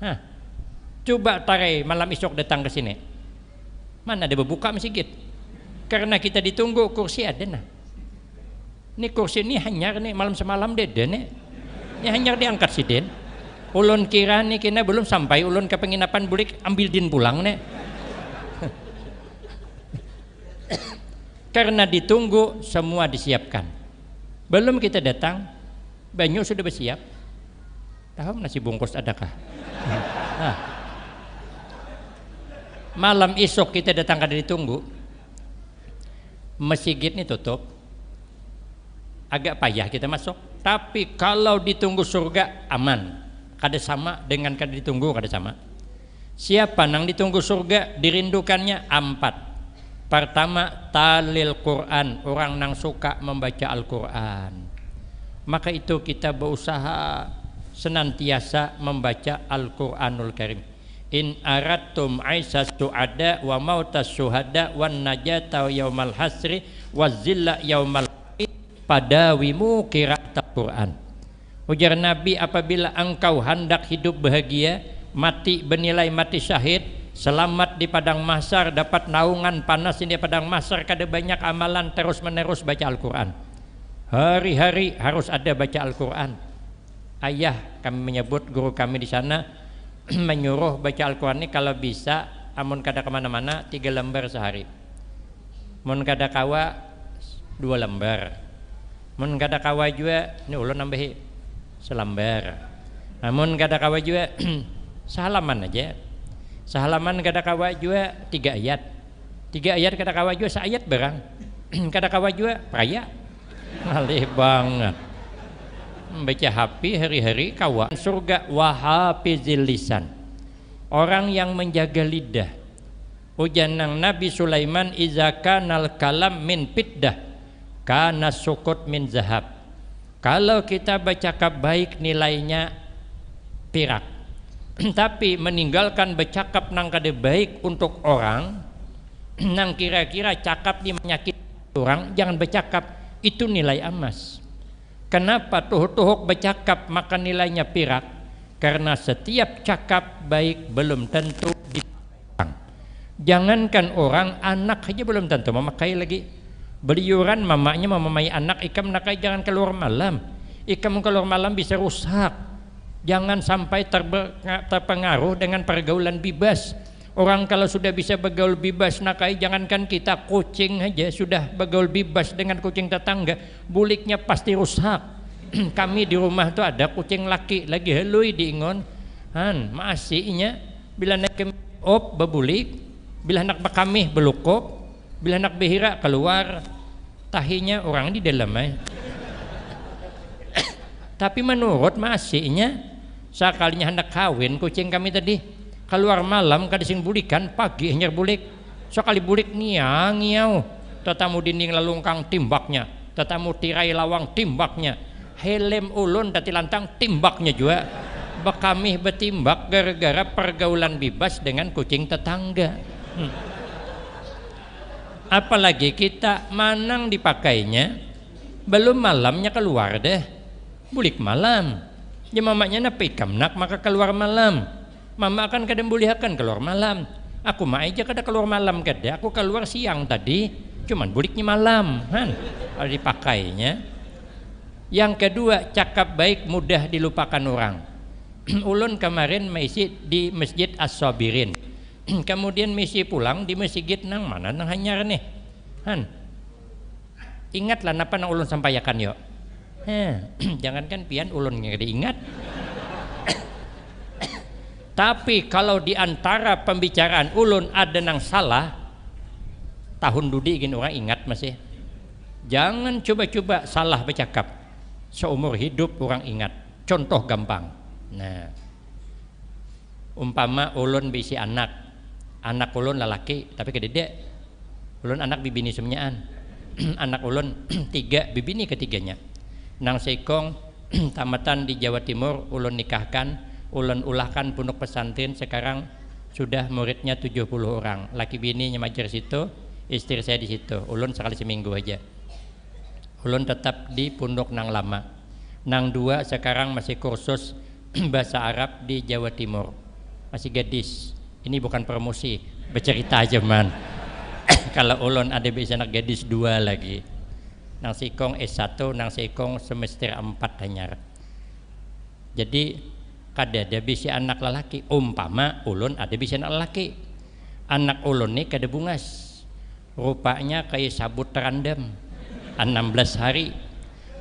Hah. Coba tarai malam esok datang ke sini. Mana ada berbuka masjid? Karena kita ditunggu kursi ada nah. Ini kursi ini hanyar nih malam semalam dede nih. Ini hanyar diangkat si den. Ulun kira nih kena belum sampai ulun ke penginapan bulik ambil din pulang nih. Karena ditunggu semua disiapkan. Belum kita datang, banyu sudah bersiap. Tahu nasi bungkus adakah? Nah, malam esok kita datang kada ditunggu. Masjid ini tutup. Agak payah kita masuk. Tapi kalau ditunggu surga aman. Kada sama dengan kada ditunggu kada sama. Siapa nang ditunggu surga dirindukannya 4. Pertama, talil Quran, orang nang suka membaca Al-Quran. Maka itu kita berusaha senantiasa membaca Al-Quranul Karim. In aradtum aisa su'ada wa mautas suhada wan najata yaumal hasri wa zilla yaumal padawimu qira'at Quran. Ujar Nabi, apabila engkau hendak hidup bahagia, mati bernilai mati syahid, selamat di padang mahsyar, dapat naungan panas di padang mahsyar, kada banyak amalan terus menerus baca Al-Quran. Hari-hari harus ada baca Al-Quran. Ayah kami menyebut guru kami di sana menyuruh baca Al-Quran ini kalau bisa amun kada kemana-mana 3 lembar sehari. Mun kada kawa 2 lembar. Mun kada kawa juga ini ulun nambahi selembar. Namun kada kawa juga salaman aja. Sehalaman kada kawa juga 3 ayat. 3 ayat kada kawa juga seayat berang. Kada kawa juga peraya. Malih banget. Membaca hapi hari-hari kawa. Surga wahafizil lisan. Orang yang menjaga lidah. Ujan nang Nabi Sulaiman iza kanal kalam min fiddah kana sukut min zahab. Kalau kita bercakap baik nilainya perak. Tapi meninggalkan bercakap nang kada baik untuk orang, nang kira-kira cakap di menyakiti orang, jangan bercakap, itu nilai emas. Kenapa tuhuk-tuhuk bercakap maka nilainya perak? Karena setiap cakap baik belum tentu dipang. Jangankan orang, anak aja belum tentu memakai lagi. Beliuran mamanya memamai anak, ikam nakai jangan keluar malam. Ikam keluar malam bisa rusak. Jangan sampai terpengaruh dengan pergaulan bebas. Orang kalau sudah bisa bergaul bebas, nakai jangankan kita, kucing aja sudah bergaul bebas dengan kucing tetangga, buliknya pasti rusak. Kami di rumah tuh ada kucing laki lagi helui diingon, maasihnya bila naik op bebulik, bila nak bekamih belukop, bila nak behira keluar tahinya orang di dalam Tapi menurut maasihnya, sekalinya hendak kawin kucing kami tadi keluar malam kadising bulikan, pagi hanyar bulik, sekali bulik ngiau, tetamu dinding lalungkang timbaknya, tetamu tirai lawang timbaknya, helm ulun dati lantang timbaknya juga. Bekamih betimbak gara-gara pergaulan bebas dengan kucing tetangga. Apalagi kita manang dipakainya, belum malamnya keluar deh, bulik malam. Ya mamanya napi kamnak maka keluar malam. Mama akan kadang bulihakan keluar malam. Aku mah aja kada keluar malam kada. Aku keluar siang tadi, cuman buliknya malam, kalau dipakainya. Yang kedua, cakap baik mudah dilupakan orang. Ulun kemarin misi di Masjid As-Sabirin. Kemudian misi pulang di masjid nang mana nang hanyar nih. Ingatlah napa nang ulun sampaikan yo. Jangankan pian ulun nggak diingat. Tapi kalau diantara pembicaraan ulun ada nang salah, tahun dudi ingin orang ingat masih. Jangan coba-coba salah bercakap. Seumur hidup orang ingat. Contoh gampang. Nah, umpama ulun bisi anak ulun lelaki tapi kedede. Ulun anak bibini semuanyaan. Anak ulun 3 bibini ketiganya. Nang sekong tamatan di Jawa Timur ulun nikahkan. Ulun ulahkan pondok pesantren, sekarang sudah muridnya 70 orang. Laki bininya majer situ, istri saya di situ. Ulun sekali seminggu aja. Ulun tetap di pondok nang lama. Nang 2 sekarang masih kursus bahasa Arab di Jawa Timur. Masih gadis. Ini bukan promosi, bercerita aja man. Kalau ulun ada bisa anak gadis 2 lagi. Nang sikong S1, nang sikong semester 4 hanyar. Jadi kada ada bisa anak lelaki, umpama ulun ada bisa anak lelaki. Anak ulun nih kada bungas, rupanya kayak sabut terandam 16 hari,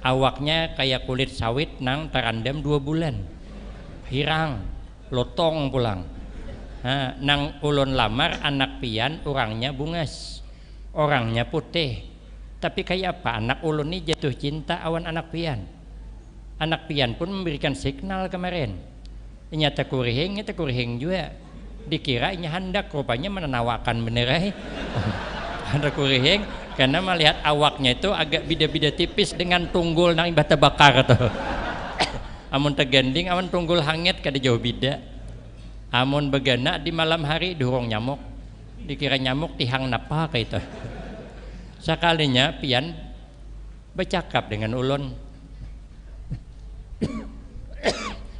awaknya kayak kulit sawit nang terandam 2 bulan, hirang lotong pulang. Nang ulun lamar anak pian orangnya bungas, orangnya putih, tapi kayak apa anak ulun nih jatuh cinta awan anak pian. Anak pian pun memberikan signal kemarin. Nyata kurihing juga. Dikira ini hendak rupanya menenawakan benerai. Hendak kurihing karena melihat awaknya itu agak bida-bida tipis dengan tunggul nang bata bakar tuh. Amun teganding, amun tunggul hangit kada jauh beda. Amun begana di malam hari durung nyamuk. Dikira nyamuk tihang napa kayak itu. Sekalinya pian bercakap dengan ulun.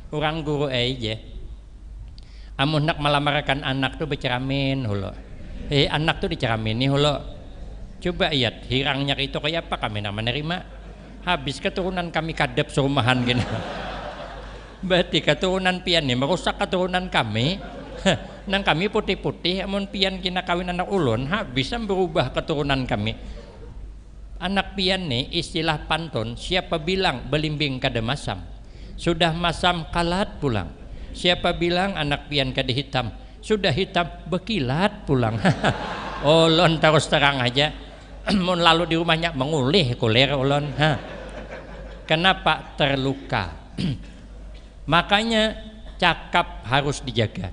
Orang guru aja amun nak melamarakan anak tuh berceramin hulo, anak tuh diceramini hulo, coba lihat hirangnya itu kayak apa, kami nak menerima. Habis keturunan kami kadep serumahan gini. Berarti keturunan pian nih merusak keturunan kami. Nang kami putih-putih, amun pian kina kawin anak ulun habis berubah keturunan kami. Anak pian nih istilah pantun, siapa bilang belimbing kada masam, sudah masam kalat pulang. Siapa bilang anak pian kada hitam, sudah hitam bekilat pulang. Ulun terus terang aja, mun lalu di rumahnya mengulih kulir ulun. Kenapa? Terluka. Makanya cakap harus dijaga.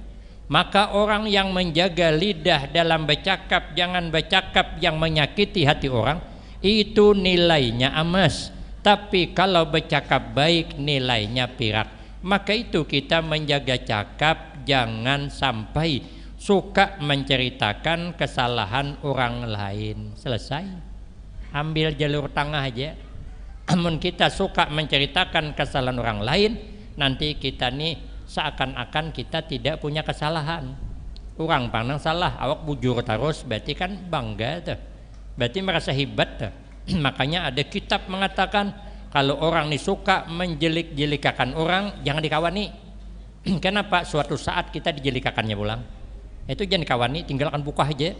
Maka orang yang menjaga lidah dalam bercakap, jangan bercakap yang menyakiti hati orang, itu nilainya emas. Tapi kalau bercakap baik nilainya perak. Maka itu kita menjaga cakap, jangan sampai suka menceritakan kesalahan orang lain. Selesai. Ambil jalur tengah aja. Namun kita suka menceritakan kesalahan orang lain, nanti kita nih seakan-akan kita tidak punya kesalahan. Orang pandang salah, awak bujur terus, berarti kan bangga tuh. Berarti merasa hebat tuh. Makanya ada kitab mengatakan kalau orang ini suka menjelik-jelikakan orang, jangan dikawani. Kenapa? Suatu saat kita dijelikakannya pulang. Itu jangan kawani, tinggalkan buka aja.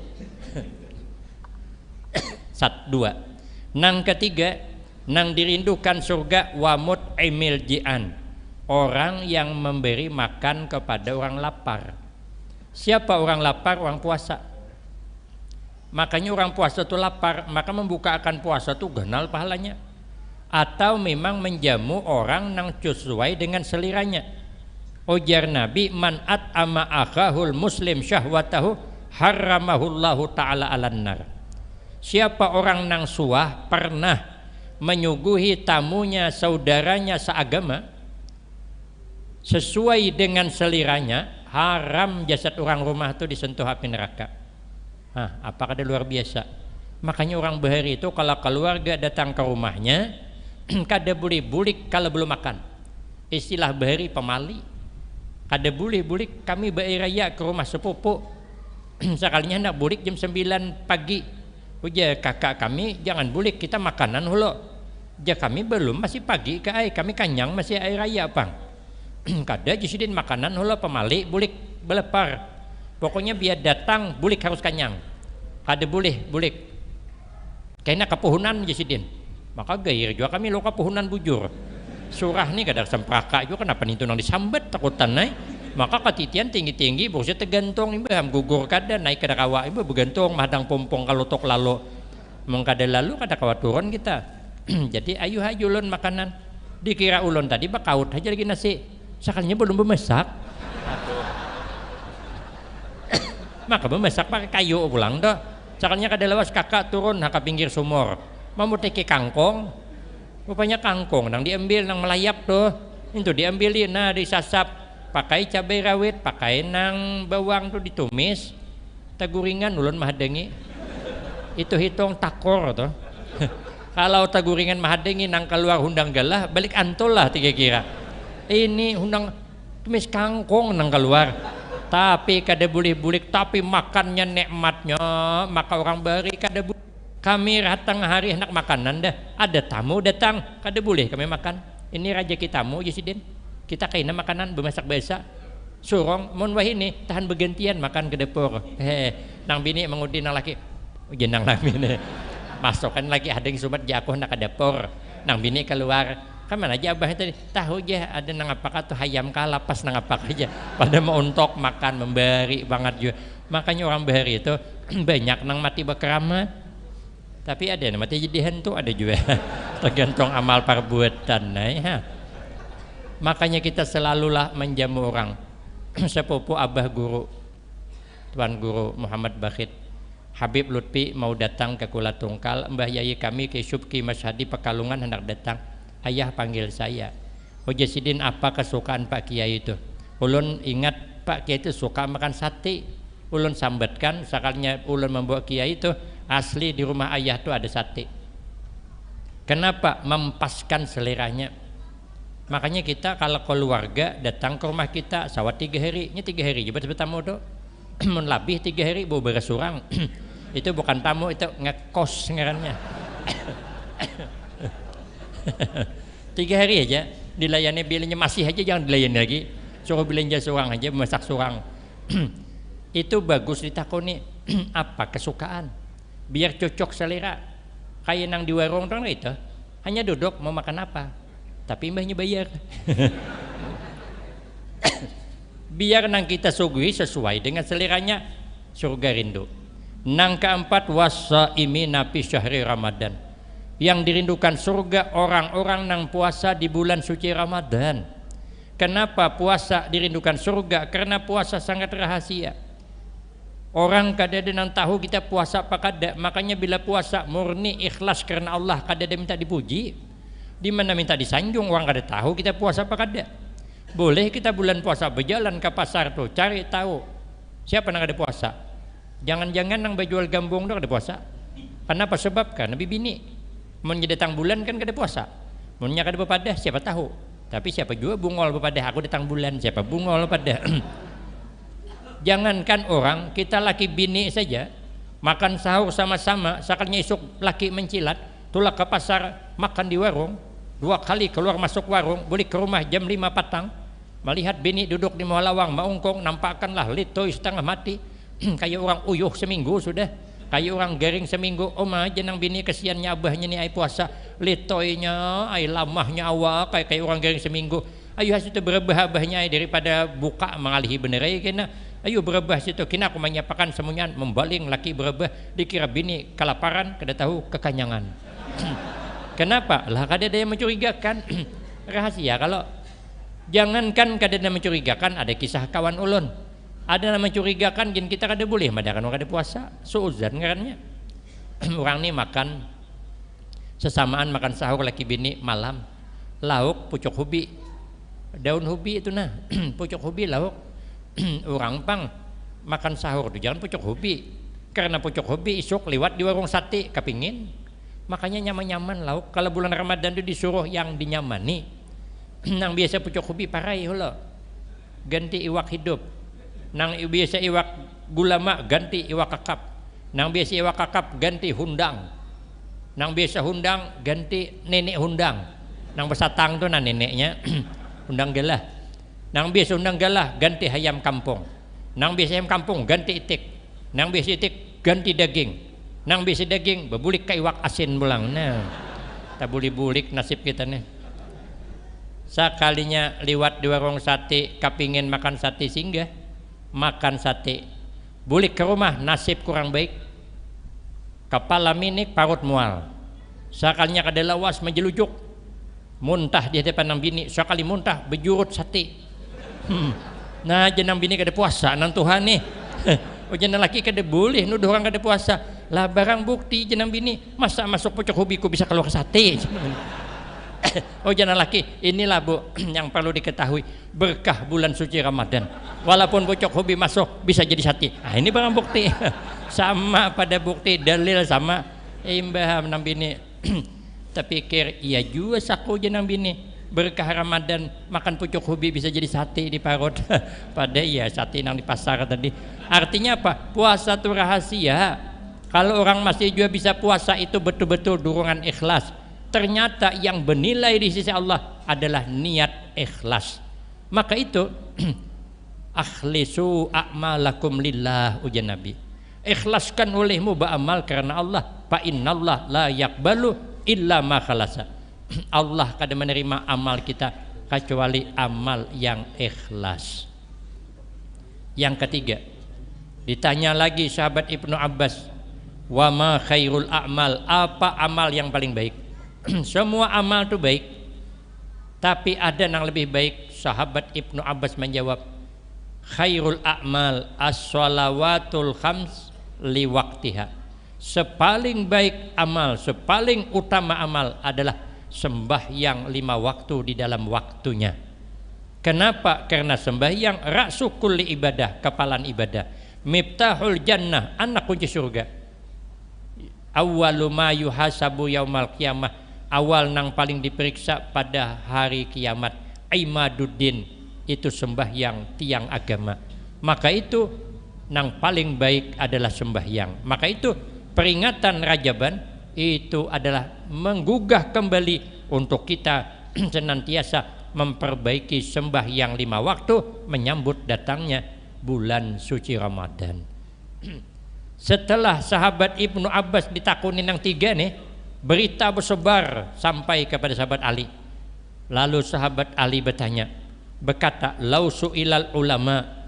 Dua. Nang ketiga, nang dirindukan surga wamut emil jian, orang yang memberi makan kepada orang lapar. Siapa orang lapar? Orang puasa. Makanya orang puasa itu lapar, maka membukakan puasa itu ganal pahalanya. Atau memang menjamu orang yang sesuai dengan seliranya. Ujar Nabi, man at'ama akhahul muslim syahwatahu haramahullahu ta'ala alan nar. Siapa orang nang suah pernah menyuguhi tamunya saudaranya seagama sesuai dengan seliranya, haram jasad orang rumah itu disentuh api neraka. Apakah ada luar biasa? Makanya orang bahari itu kalau keluarga datang ke rumahnya kada boleh bulik kalau belum makan. Istilah bahari pemali. Kada boleh bulik, kami beraya ke rumah sepupu sekalinya nak bulik jam 9 pagi. Ujar kakak kami jangan bulik, kita makanan hulu. Ja kami belum, masih pagi ke ai, kami kanyang masih air raya pang. Kada jisidin makanan hulu pemali bulik belepar. Pokoknya biar datang bulik harus kanyang. Kada boleh bulik. Kayaknya kepuhunan jisidin. Maka gair juga kami lo kepuhunan bujur. Surah ni kadang sempraka juga kenapa itu nang disambat takutan naik. Maka katitian tinggi-tinggi bosnya tergantung ibu ham gugur kada naik kada kawa ibu bergantung madang pompong kalau tok lalu mengkada lalu kada kawa turun kita. Jadi ayu hayulun makanan dikira ulun tadi bakaut aja lagi nasi sekalinya belum memasak. Maka memasak pakai kayu pulang dah sekalinya kada lawas kakak turun haka pinggir sumur mau teki kangkong rupanya kangkong nang diambil nang melayap tuh itu diambilin nah disasap pakai cabai rawit pakai nang bawang tuh ditumis taguringan ulun mahadengi itu hitung takor tuh. Kalau taguringan mahadengi nang keluar hundang galah balik antol lah tiga kira ini hundang tumis kangkong nang keluar tapi kada boleh bulik tapi makannya nikmatnya maka orang bari kada boleh. Kami datang hari hendak makanan dah ada tamu datang kada boleh kami makan ini rezeki tamu jisidin kita kaina makanan bemasak biasa surong mun wah ini tahan bergantian makan ke dapur nang bini mengudi nang laki jenang nang bini masukkan lagi ada yang sumat ja aku hendak ke dapur nang bini keluar kemana aja abah tadi tahu aja ada nang apakah tuh hayam kalapas nang apakah aja pada mau untuk makan memberi banget juga makanya orang bahari itu banyak nang mati berkeramat tapi ada yang mati jadi hantu ada juga tergantung amal perbuatan makanya kita selalulah menjamu orang. Sepupu abah guru Tuan Guru Muhammad Bakhit Habib Lutfi mau datang ke Kula Tungkal Mbah Yai kami ke Subki Masyhadi Pekalungan hendak datang ayah panggil saya Jasidin apa kesukaan Pak Kiai itu ulun ingat Pak Kiai itu suka makan sate ulun sambatkan sekalinya ulun membawa Kiai itu asli di rumah ayah tuh ada sate. Kenapa? Mempaskan seleranya. Makanya kita kalau keluarga datang ke rumah kita sawat 3 hari, ini 3 hari jebat tamu tuh mun lebih 3 hari bawa beres surang. Itu bukan tamu, itu ngekos ngarannya. 3 hari aja dilayani bilanya masih aja jangan dilayani lagi. Suruh belanja surang aja masak surang. Itu bagus ditakoni apa kesukaan. Biar cocok selera kayak nang di warung tuh itu hanya duduk mau makan apa tapi mbahnya bayar. Biar nang kita suguhi sesuai dengan seleranya surga rindu. Nang keempat wasaimi nabi syahri Ramadan yang dirindukan surga orang-orang nang puasa di bulan suci Ramadan. Kenapa puasa dirindukan surga? Karena puasa sangat rahasia. Orang kadang-kadang tahu kita puasa apa kada, makanya bila puasa murni ikhlas karena Allah kadang minta dipuji, di mana minta disanjung orang kada tahu kita puasa apa kada. Boleh kita bulan puasa berjalan ke pasar tuh cari tahu siapa yang ada puasa. Jangan-jangan nang berjual gambung tuh ada puasa. Kenapa? Sebab kan nabi bini mun datang bulan kan kada puasa. Munnya kada bepadah siapa tahu. Tapi siapa juga bungol bepadah aku datang bulan siapa bungol pada. Jangankan orang, kita laki bini saja makan sahur sama-sama, sekalinya esok laki mencilat, tulak ke pasar makan di warung, 2 kali keluar masuk warung, boleh ke rumah jam 5 patang, melihat bini duduk di mualawang maungkong, nampakkanlah litoy setengah mati, Kayak orang uyuh seminggu sudah, kayak orang garing seminggu. Aja nang bini kesiannya abahnya nih ay puasa, letoynya ay lamahnya awak kayak orang garing seminggu. Ayo situ berubah abahnya ay daripada buka mengalihi bener ay kena. Ayo berubah situ kina aku menyapakan semuanya membaling laki berubah dikira bini kelaparan kada tahu kekanyangan. Kenapa? Lah kada ada yang mencurigakan. Rahasia kalau jangankan kada ada mencurigakan, ada kisah kawan ulun. Ada yang mencurigakan gin kita kada boleh madakan kada puasa. Suuzan ngarannya. Orang ni makan sesamaan makan sahur laki bini malam. Lauk pucuk ubi. Daun ubi itu nah. Pucuk ubi lauk. Orang pang makan sahur tu jangan pucuk ubi. Karena pucuk ubi isuk liwat di warung sate kepingin. Makanya nyaman-nyaman lauk. Kalau bulan Ramadan itu disuruh yang dinyamani. Nang biasa pucuk ubi parai hula. Ganti iwak hidup. Nang biasa iwak gulama ganti iwak kakap. Nang biasa iwak kakap ganti hundang. Nang biasa hundang ganti nenek hundang. Nang besatang tu nah neneknya hundang galah. Nang biasa hundang galah ganti ayam kampung. Nang biasa ayam kampung ganti itik. Nang biasa itik ganti daging. Nang biasa daging bebulik ke iwak asin pulang. Nah, tak bulik-bulik nasib kita nih. Sekalinya liwat di warung sate kepingin makan sate singgah makan sate bulik ke rumah nasib kurang baik kepala minik parut mual sekalinya kada lawas menjelujuk muntah di hadapan nang bini sekali muntah bejurut sate nah jenang bini kada puasa nang Tuhan nih oh jenang laki kada boleh nuduh orang kada puasa lah barang bukti jenang bini masa masuk pucuk ubiku bisa keluar sate. Oh jangan laki, inilah bu yang perlu diketahui berkah bulan suci Ramadan. Walaupun pucuk ubi masuk bisa jadi sate. Nah, ini barang bukti. Sama pada bukti dalil sama imbah nang bini. Terpikir iya juga saku jenang bini berkah Ramadan makan pucuk ubi bisa jadi sate di parut. Pada iya sate nang di pasar tadi. Artinya apa? Puasa itu rahasia. Kalau orang masih juga bisa puasa itu betul-betul dukungan ikhlas. Ternyata yang bernilai di sisi Allah adalah niat ikhlas. Maka itu akhlisu a'malakum lillah ujian Nabi. Ikhlaskan olehmu beramal karena Allah. Fa innallah la yaqbalu illa ma khalasa. Allah kada menerima amal kita kecuali amal yang ikhlas. Yang ketiga, ditanya lagi sahabat Ibnu Abbas, wa ma khairul a'mal, apa amal yang paling baik? Semua amal itu baik, tapi ada yang lebih baik. Sahabat Ibnu Abbas menjawab, khairul a'mal as-shalawatul khams li waqtiha. Sepaling baik amal, sepaling utama amal adalah sembahyang 5 waktu di dalam waktunya. Kenapa? Karena sembahyang ra'su kulli ibadah, kepalan ibadah. Miftahul jannah, anak kunci surga. Awwalu ma yuhasabu yaumal qiyamah, awal nang paling diperiksa pada hari kiamat. Imaduddin, itu sembahyang tiang agama. Maka itu nang paling baik adalah sembahyang. Maka itu peringatan Rajaban itu adalah menggugah kembali untuk kita senantiasa memperbaiki sembahyang 5 waktu menyambut datangnya bulan suci Ramadan. Setelah sahabat Ibnu Abbas ditakunin yang 3 nih, berita bersebar sampai kepada sahabat Ali. Lalu sahabat Ali berkata, lau su'ilal ulama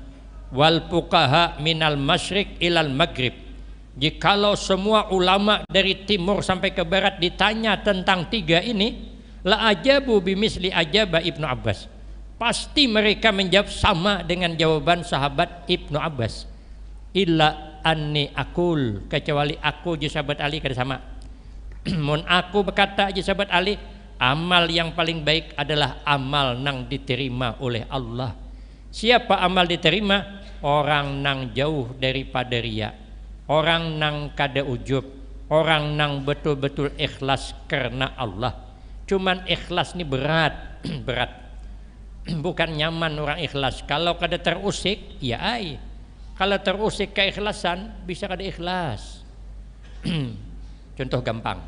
wal fuqaha minal masyriq ilal maghrib. Jikalau semua ulama dari timur sampai ke barat ditanya tentang 3 ini, la ajabu bimisli ajaba Ibnu Abbas. Pasti mereka menjawab sama dengan jawaban sahabat Ibnu Abbas. Illa anni akul, kecuali aku je sahabat Ali kada sama. Mun aku berkata je sahabat Ali, amal yang paling baik adalah amal nang diterima oleh Allah. Siapa amal diterima? Orang nang jauh daripada riya, orang nang kada ujub, orang nang betul-betul ikhlas karena Allah. Cuman ikhlas ni berat, berat. Bukan nyaman orang ikhlas. Kalau kada terusik, ya ai. Kalau terusik keikhlasan, bisa kada ikhlas. Contoh gampang.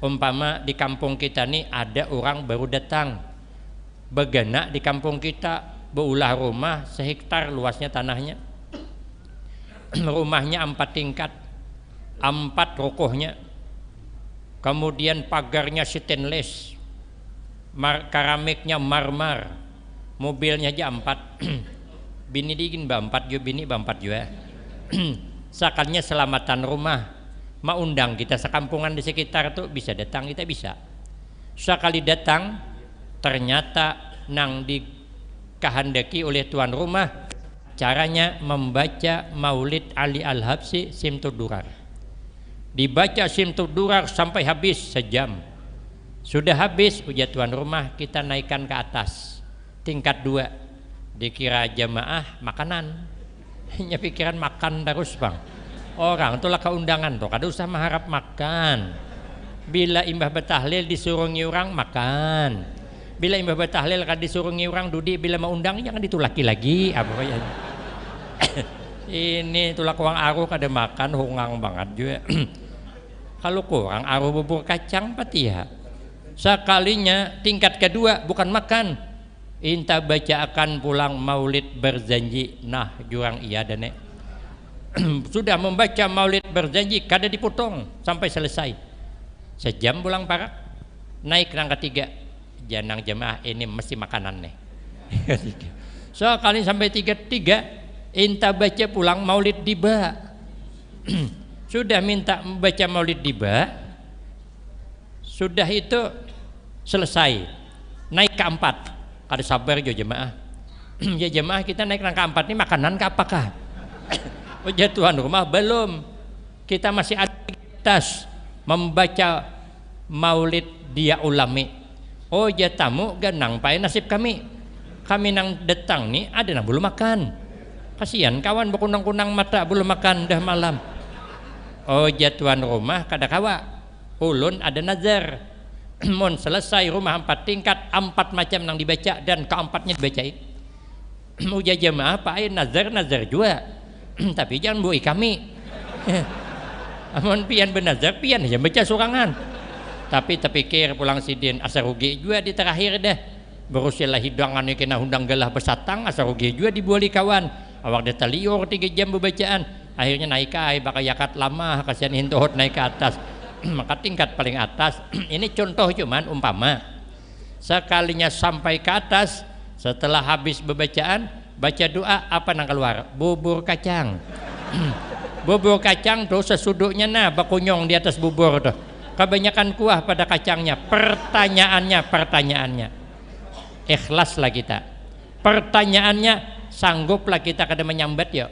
Umpama di kampung kita nih ada orang baru datang, begana di kampung kita, beulah rumah 1 hektar luasnya tanahnya. rumahnya 4 tingkat, 4 rukuhnya, kemudian pagarnya stainless, keramiknya marmer, mobilnya aja 4. Bini digin 4 juga, bini 4 juga. Sakalnya selamatan rumah, mau undang kita sekampungan di sekitar tuh bisa datang, kita bisa. Sekali datang ternyata nang dikehendaki oleh tuan rumah, caranya membaca Maulid Ali Al-Habsyi Simtud Durar. Dibaca Simtud Durar sampai habis sejam. Sudah habis, ujar tuan rumah, kita naikkan ke atas tingkat 2. Dikira jamaah makanan, hanya pikiran makan terus bang. Orang itulah keundangan tuh, kada usah mengharap makan. Bila imbah betahlil disuruh ngiurang makan. Bila imbah betahlil kada disuruh ngiurang dudi, bila mau undang jangan ditulaki lagi. Apa ya? Ini tulak uang aruh kada makan, hungang banget juga. Kalau kurang aruh bubur kacang pati ya. Sekalinya tingkat kedua bukan makan, inta baca akan pulang Maulid berjanji. Nah jurang iya dane. Sudah membaca Maulid berjanji kada dipotong sampai selesai. Sejam pulang parak, naik rang ketiga. Janang jemaah ini mesti makanan nih. Sekali sampai 3 inta baca pulang Maulid diba. Sudah minta membaca Maulid diba, sudah itu selesai, naik ke 4. Kada sabar jo jemaah. Ya jemaah kita naik ke 4 ini makanan ke apakah? Ujar tuan rumah belum, kita masih ada di atas membaca Maulid dia ulami. Oh ya tamu ganang pai nasib kami nang datang nih ada nang belum makan. Kasihan kawan berkunang-kunang mata belum makan dah malam. Oh ya tuan rumah kada kawa, ulun ada nazar. Mon selesai rumah 4 tingkat, 4 macam nang dibaca dan keempatnya dibacain. Ujar jemaah pai nazar juga. Tapi jangan bui kami. Amun pian benazar pian aja baca surangan. Tapi terpikir pulang sidin asal rugi juga di terakhir dah. Berusilah hidangan yang kena undang galah besatang asal rugi juga dibuali kawan. Awak dia taliur 3 jam bacaan. Akhirnya naik kai bakal yakat lama kasihan hintuhut naik ke atas. Maka tingkat paling atas. Ini contoh cuman umpama. Sekalinya sampai ke atas, setelah habis bacaan, baca doa apa nang keluar? Bubur kacang. Bubur kacang tuh sesuduknya nah bakunyong di atas bubur tuh. Kebanyakan kuah pada kacangnya. Pertanyaannya ikhlaslah kita. Pertanyaannya sangguplah kita kada menyambat ya.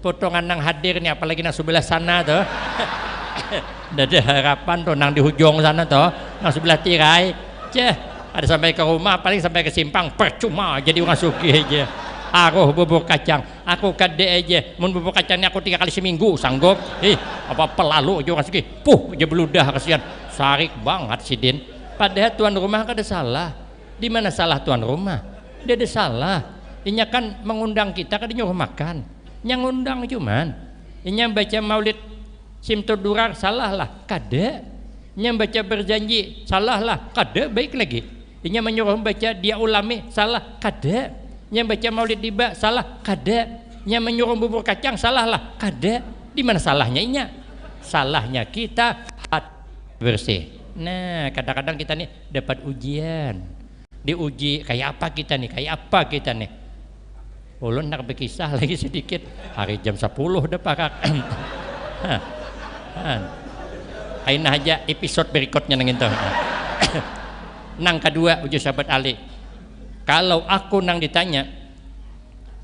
Potongan nang hadir nih apalagi nang sebelah sana tuh. Ada harapan tuh nang di hujung sana tuh, nang sebelah tirai. Ada sampai ke rumah paling sampai ke simpang percuma jadi orang sugih aja. Aruh bubur kacang, aku kade aja. Mun bubur kacangnya aku 3 kali seminggu sanggup. Apa pelalu aja orang sugih. Aja beludah kasihan. Sarik banget si Din. Padahal tuan rumah kada salah. Di mana salah tuan rumah? Dia ada salah. Inya kan mengundang kita kada nyuruh makan. Yang ngundang cuman inya baca Maulid Simtud Durar salah lah, kada. Inya baca berjanji salah lah, kada. Baik lagi. Inya menyuruh baca dia ulami salah, kada. Inya baca Maulid diba salah, kada. Inya menyuruh bubur kacang salah lah, kada. Di mana salahnya inya? Salahnya kita hati bersih. Nah, kadang-kadang kita nih dapat ujian. Diuji kayak apa kita nih? Ulun nak berkisah lagi sedikit. Hari jam 10 dah parak. Aina aja episode berikutnya nang itu. Nang kedua uji sahabat Ali. Kalau aku nang ditanya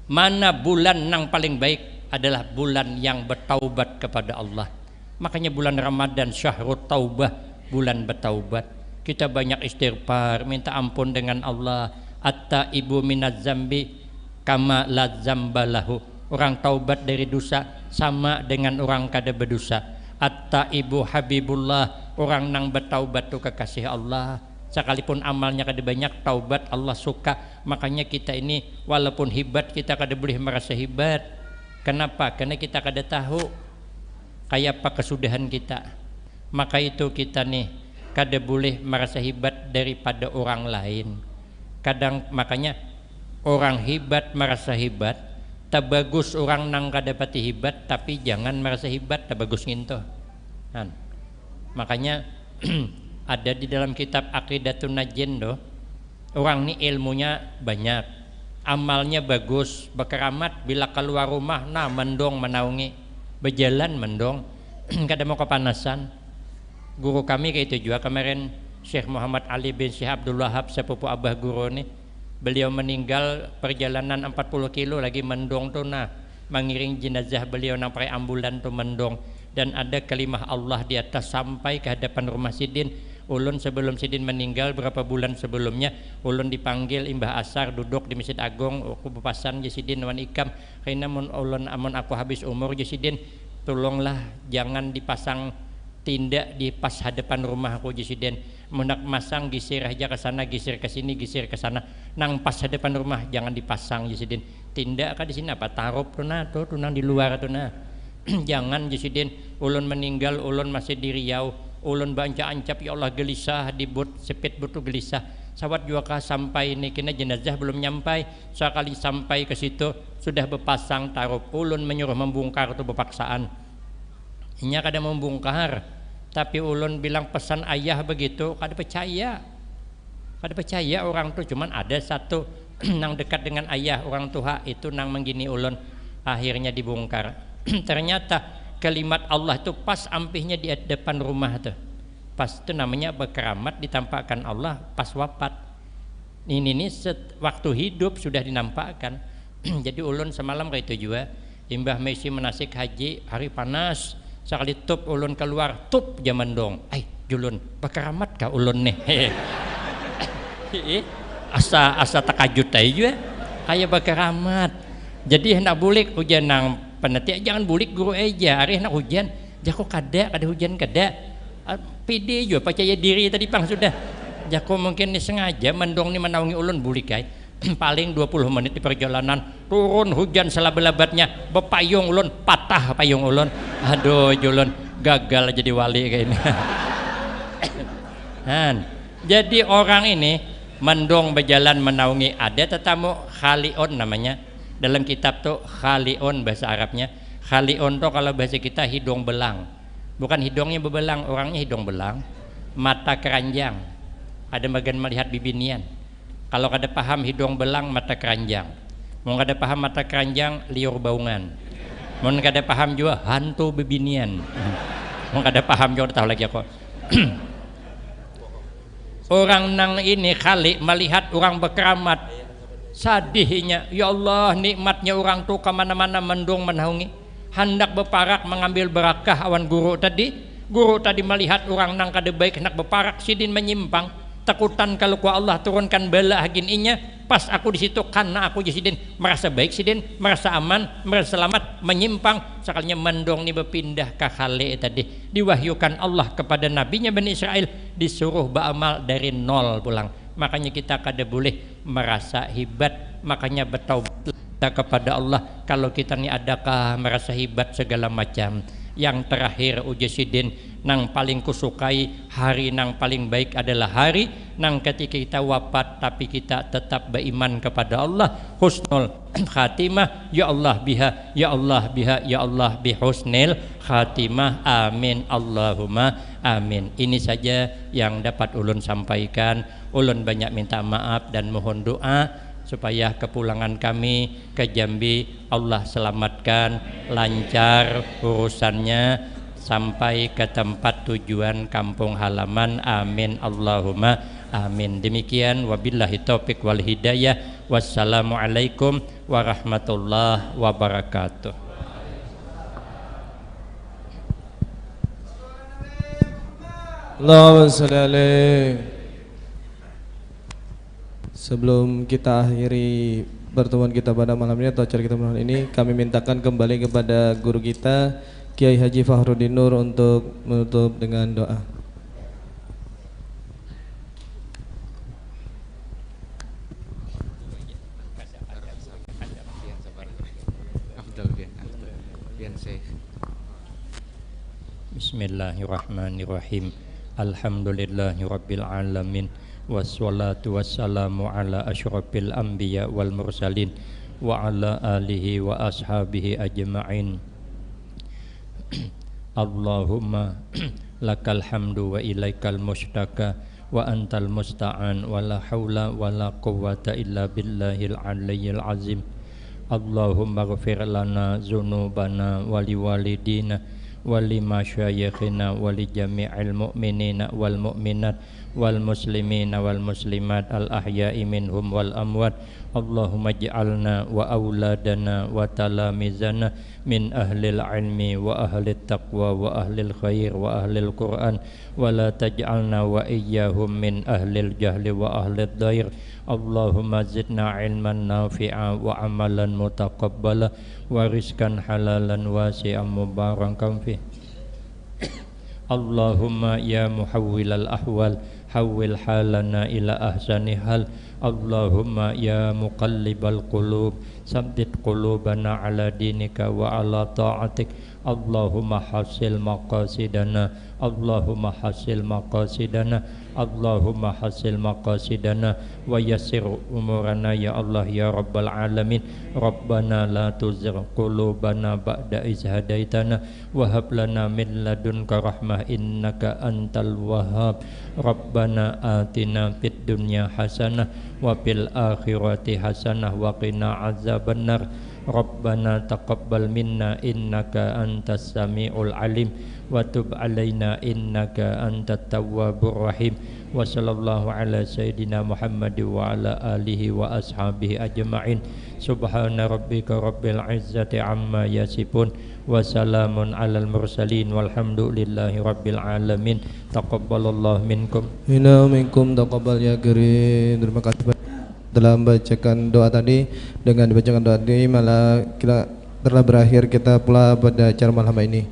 mana bulan nang paling baik, adalah bulan yang bertaubat kepada Allah. Makanya bulan Ramadan syahrut taubah, bulan bertaubat. Kita banyak istighfar, minta ampun dengan Allah. At-taibu minaz zambi kama la zambalahu. Orang taubat dari dosa sama dengan orang kada berdosa. At-taibu habibullah, orang nang bertaubat tu kekasih Allah. Sekalipun amalnya kada banyak, taubat Allah suka. Makanya kita ini walaupun hebat, kita kada boleh merasa hebat. Kenapa? Karena kita kada tahu kayak apa kesudahan kita. Maka itu kita nih kada boleh merasa hebat daripada orang lain. Kadang makanya orang hebat merasa hebat, tak bagus orang nang kadapati hibat tapi jangan merasa hibat, tak bagus nginto. Makanya ada di dalam kitab Aqidatun Najin doh, orang ini ilmunya banyak, amalnya bagus, berkeramat, bila keluar rumah nah mendong menaungi, berjalan mendong, kadang mau kepanasan. Guru kami kayak itu juga kemarin, Syekh Muhammad Ali bin Syekh Abdul Wahab, sepupu abah guru nih, beliau meninggal perjalanan 40 kilo lagi mendong tuh nah, mengiring jenazah beliau nang pakai ambulan tuh mendong, dan ada kalimah Allah di atas sampai ke hadapan rumah Sidin. Ulun sebelum Sidin meninggal berapa bulan sebelumnya, ulun dipanggil imbah asar duduk di Masjid Agung, aku bepasan je Sidin wan ikam, karena ulun amun aku habis umur je Sidin, tolonglah jangan dipasang tindak di pas hadapan rumah aku je Sidin, menak masang gisir aja ke sana, gisir ke sini, gisir ke sana, nang pas hadapan rumah jangan dipasang je Sidin. Tindak ka di sini apa tarup tuh nah, tuh nang di luar tuh nah. Jangan je Sidin, ulun meninggal, ulun masih di Riau, ulun banca ancap ya Allah gelisah di but sepit butuh gelisah. Sawat juga kah sampai ini kena jenazah belum nyampai, sekali sampai ke situ sudah berpasang tarup, ulun menyuruh membongkar itu berpaksaan. Inya kada membongkar, tapi ulun bilang pesan ayah begitu, kada percaya orang tuh, cuman ada satu nang dekat dengan ayah orang tua itu nang menggini ulun, akhirnya dibongkar. Ternyata kalimat Allah itu pas ampihnya di depan rumah tuh, pas itu namanya berkeramat ditampakkan Allah pas wafat. Ini waktu hidup sudah dinampakkan. Jadi ulun semalam kayak itu juga, imbah Messi menasik haji hari panas, sekali tup ulun keluar tup zaman dong, julun berkeramat kah ulun nih. asa takajut aja juga kayak berkeramat. Jadi hendak bulik hujan nang penati, jangan bulik guru aja hari hendak hujan, jako kada hujan kada, pede juga percaya diri tadi pang sudah. Jako mungkin ni sengaja mendong ni menaungi ulun bulik ay. Paling 20 menit di perjalanan turun hujan selabet-labetnya, bepayung ulun patah payung ulun, aduh julun gagal jadi wali kayak ini. Jadi orang ini mendong berjalan menaungi, ada tetamu khalion namanya. Dalam kitab tuh khalion bahasa Arabnya. Khalion tuh kalau bahasa kita hidung belang. Bukan hidungnya bebelang, orangnya hidung belang. Mata keranjang. Ada bagian melihat bibinian. Kalau kada paham hidung belang, mata keranjang. Mau kada paham mata keranjang, liur baungan. Mau kada paham juga hantu bibinian. Mau kada paham juga tahu lagi aku. Orang nang ini khali melihat orang berkeramat, sadihnya, ya Allah nikmatnya orang tuh kemana-mana mendung menaungi, hendak berparak mengambil berakah awan guru tadi melihat orang nang kada baik hendak berparak, Sidin menyimpang, takutan kalau ku Allah turunkan bala hagin inya, pas aku di situ karena aku jadi Sidin merasa baik, Sidin merasa aman, merasa selamat, menyimpang sekalinya mendong ni berpindah ke khali tadi, diwahyukan Allah kepada nabinya Bani Israel, disuruh beramal dari nol pulang. Makanya kita kada boleh merasa hibat, makanya bertaubat kepada Allah kalau kita ni adakah merasa hibat segala macam. Yang terakhir uji Sidin, nang paling kusukai hari nang paling baik adalah hari nang ketika kita wafat tapi kita tetap beriman kepada Allah, husnul khatimah, ya Allah biha, ya Allah biha, ya Allah bihusnil khatimah, amin Allahumma amin. Ini saja yang dapat ulun sampaikan. Ulun banyak minta maaf dan mohon doa supaya kepulangan kami ke Jambi Allah selamatkan, lancar urusannya sampai ke tempat tujuan kampung halaman, amin Allahumma amin. Demikian, wabillahi taufik wal hidayah, wassalamualaikum warahmatullahi wabarakatuh. Allahumma sholli alaihi. Sebelum kita akhiri pertemuan kita pada malam ini atau acara kita malam ini, kami mintakan kembali kepada guru kita Kiai Haji Fahrudin Nur untuk menutup dengan doa. Bismillahirrahmanirrahim. Alhamdulillahirabbil alamin. Wassalatu wassalamu ala asyrafil anbiya wal mursalin wa ala alihi wa ashabihi ajma'in. Allahumma lakal hamdu wa ilaikal mustaka wa antal musta'an wa la hawla wa la quwwata illa billahil aliyyil azim. Allahumma ghfir lana dzunubana wa liwalidina wa limasyayikhina wa li jami'il mu'minina wal mu'minat wal muslimina wal muslimat al ahya'i minhum wal amwat. Allahumma ij'alna wa auladana wa talamizana min ahlil ilmi wa ahlil taqwa wa ahlil khair wa ahlil quran wa la taj'alna wa iyyahum min ahlil jahli wa ahlil dair. Allahumma zidna ilman nafi'a wa amalan mutaqabbala wa rizkan halalan wasi'an mubarakan fi. Allahumma ya muhawwilal ahwal hawwil halana ila ahsani hal. Allahumma ya muqallibal qulub sabbit qulubana ala dinika wa ala ta'atik. Allahumma hasil maqasidana, Allahumma hasil maqasidana, Allahumma hasil maqasidana wa yassir umurana ya Allah ya rabbal alamin. Rabbana la tuzigh qulubana ba'da iz hadaitana wa hab lana min ladunka rahmah innaka antal wahhab. Rabbana atina fid dunya hasanah wa fil akhirati hasanah wa qina azabannar. Rabbana taqabbal minna innaka antas samiul alim wa tub alaina innaka antat tawwabur rahim. Wa sallallahu ala sayyidina Muhammad wa ala alihi wa ashabihi ajma'in. Subhana rabbika rabbil izzati amma yasifun wa salamun alal mursalin walhamdulillahi rabbil alamin. Taqabbalallahu minkum Inna minkum taqabbal ya karim. Terima kasih telah membacakan doa tadi. Dengan dibacakan doa ini malah kita telah berakhir kita pula pada acara malam ini.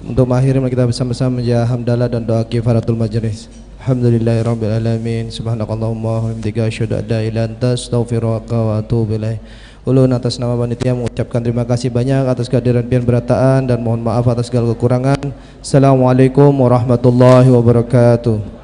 Untuk mengakhiri kita bersama-sama menjadi hamdalah dan doa kifaratul majlis. Alhamdulillahirabbil alamin. Subhanakallahumma wa bihamdika asyhadu an la ilaha illa anta astaghfiruka wa atubu ilaik. Ulun atas nama panitia mengucapkan terima kasih banyak atas kehadiran pian berataan dan mohon maaf atas segala kekurangan. Assalamualaikum warahmatullahi wabarakatuh.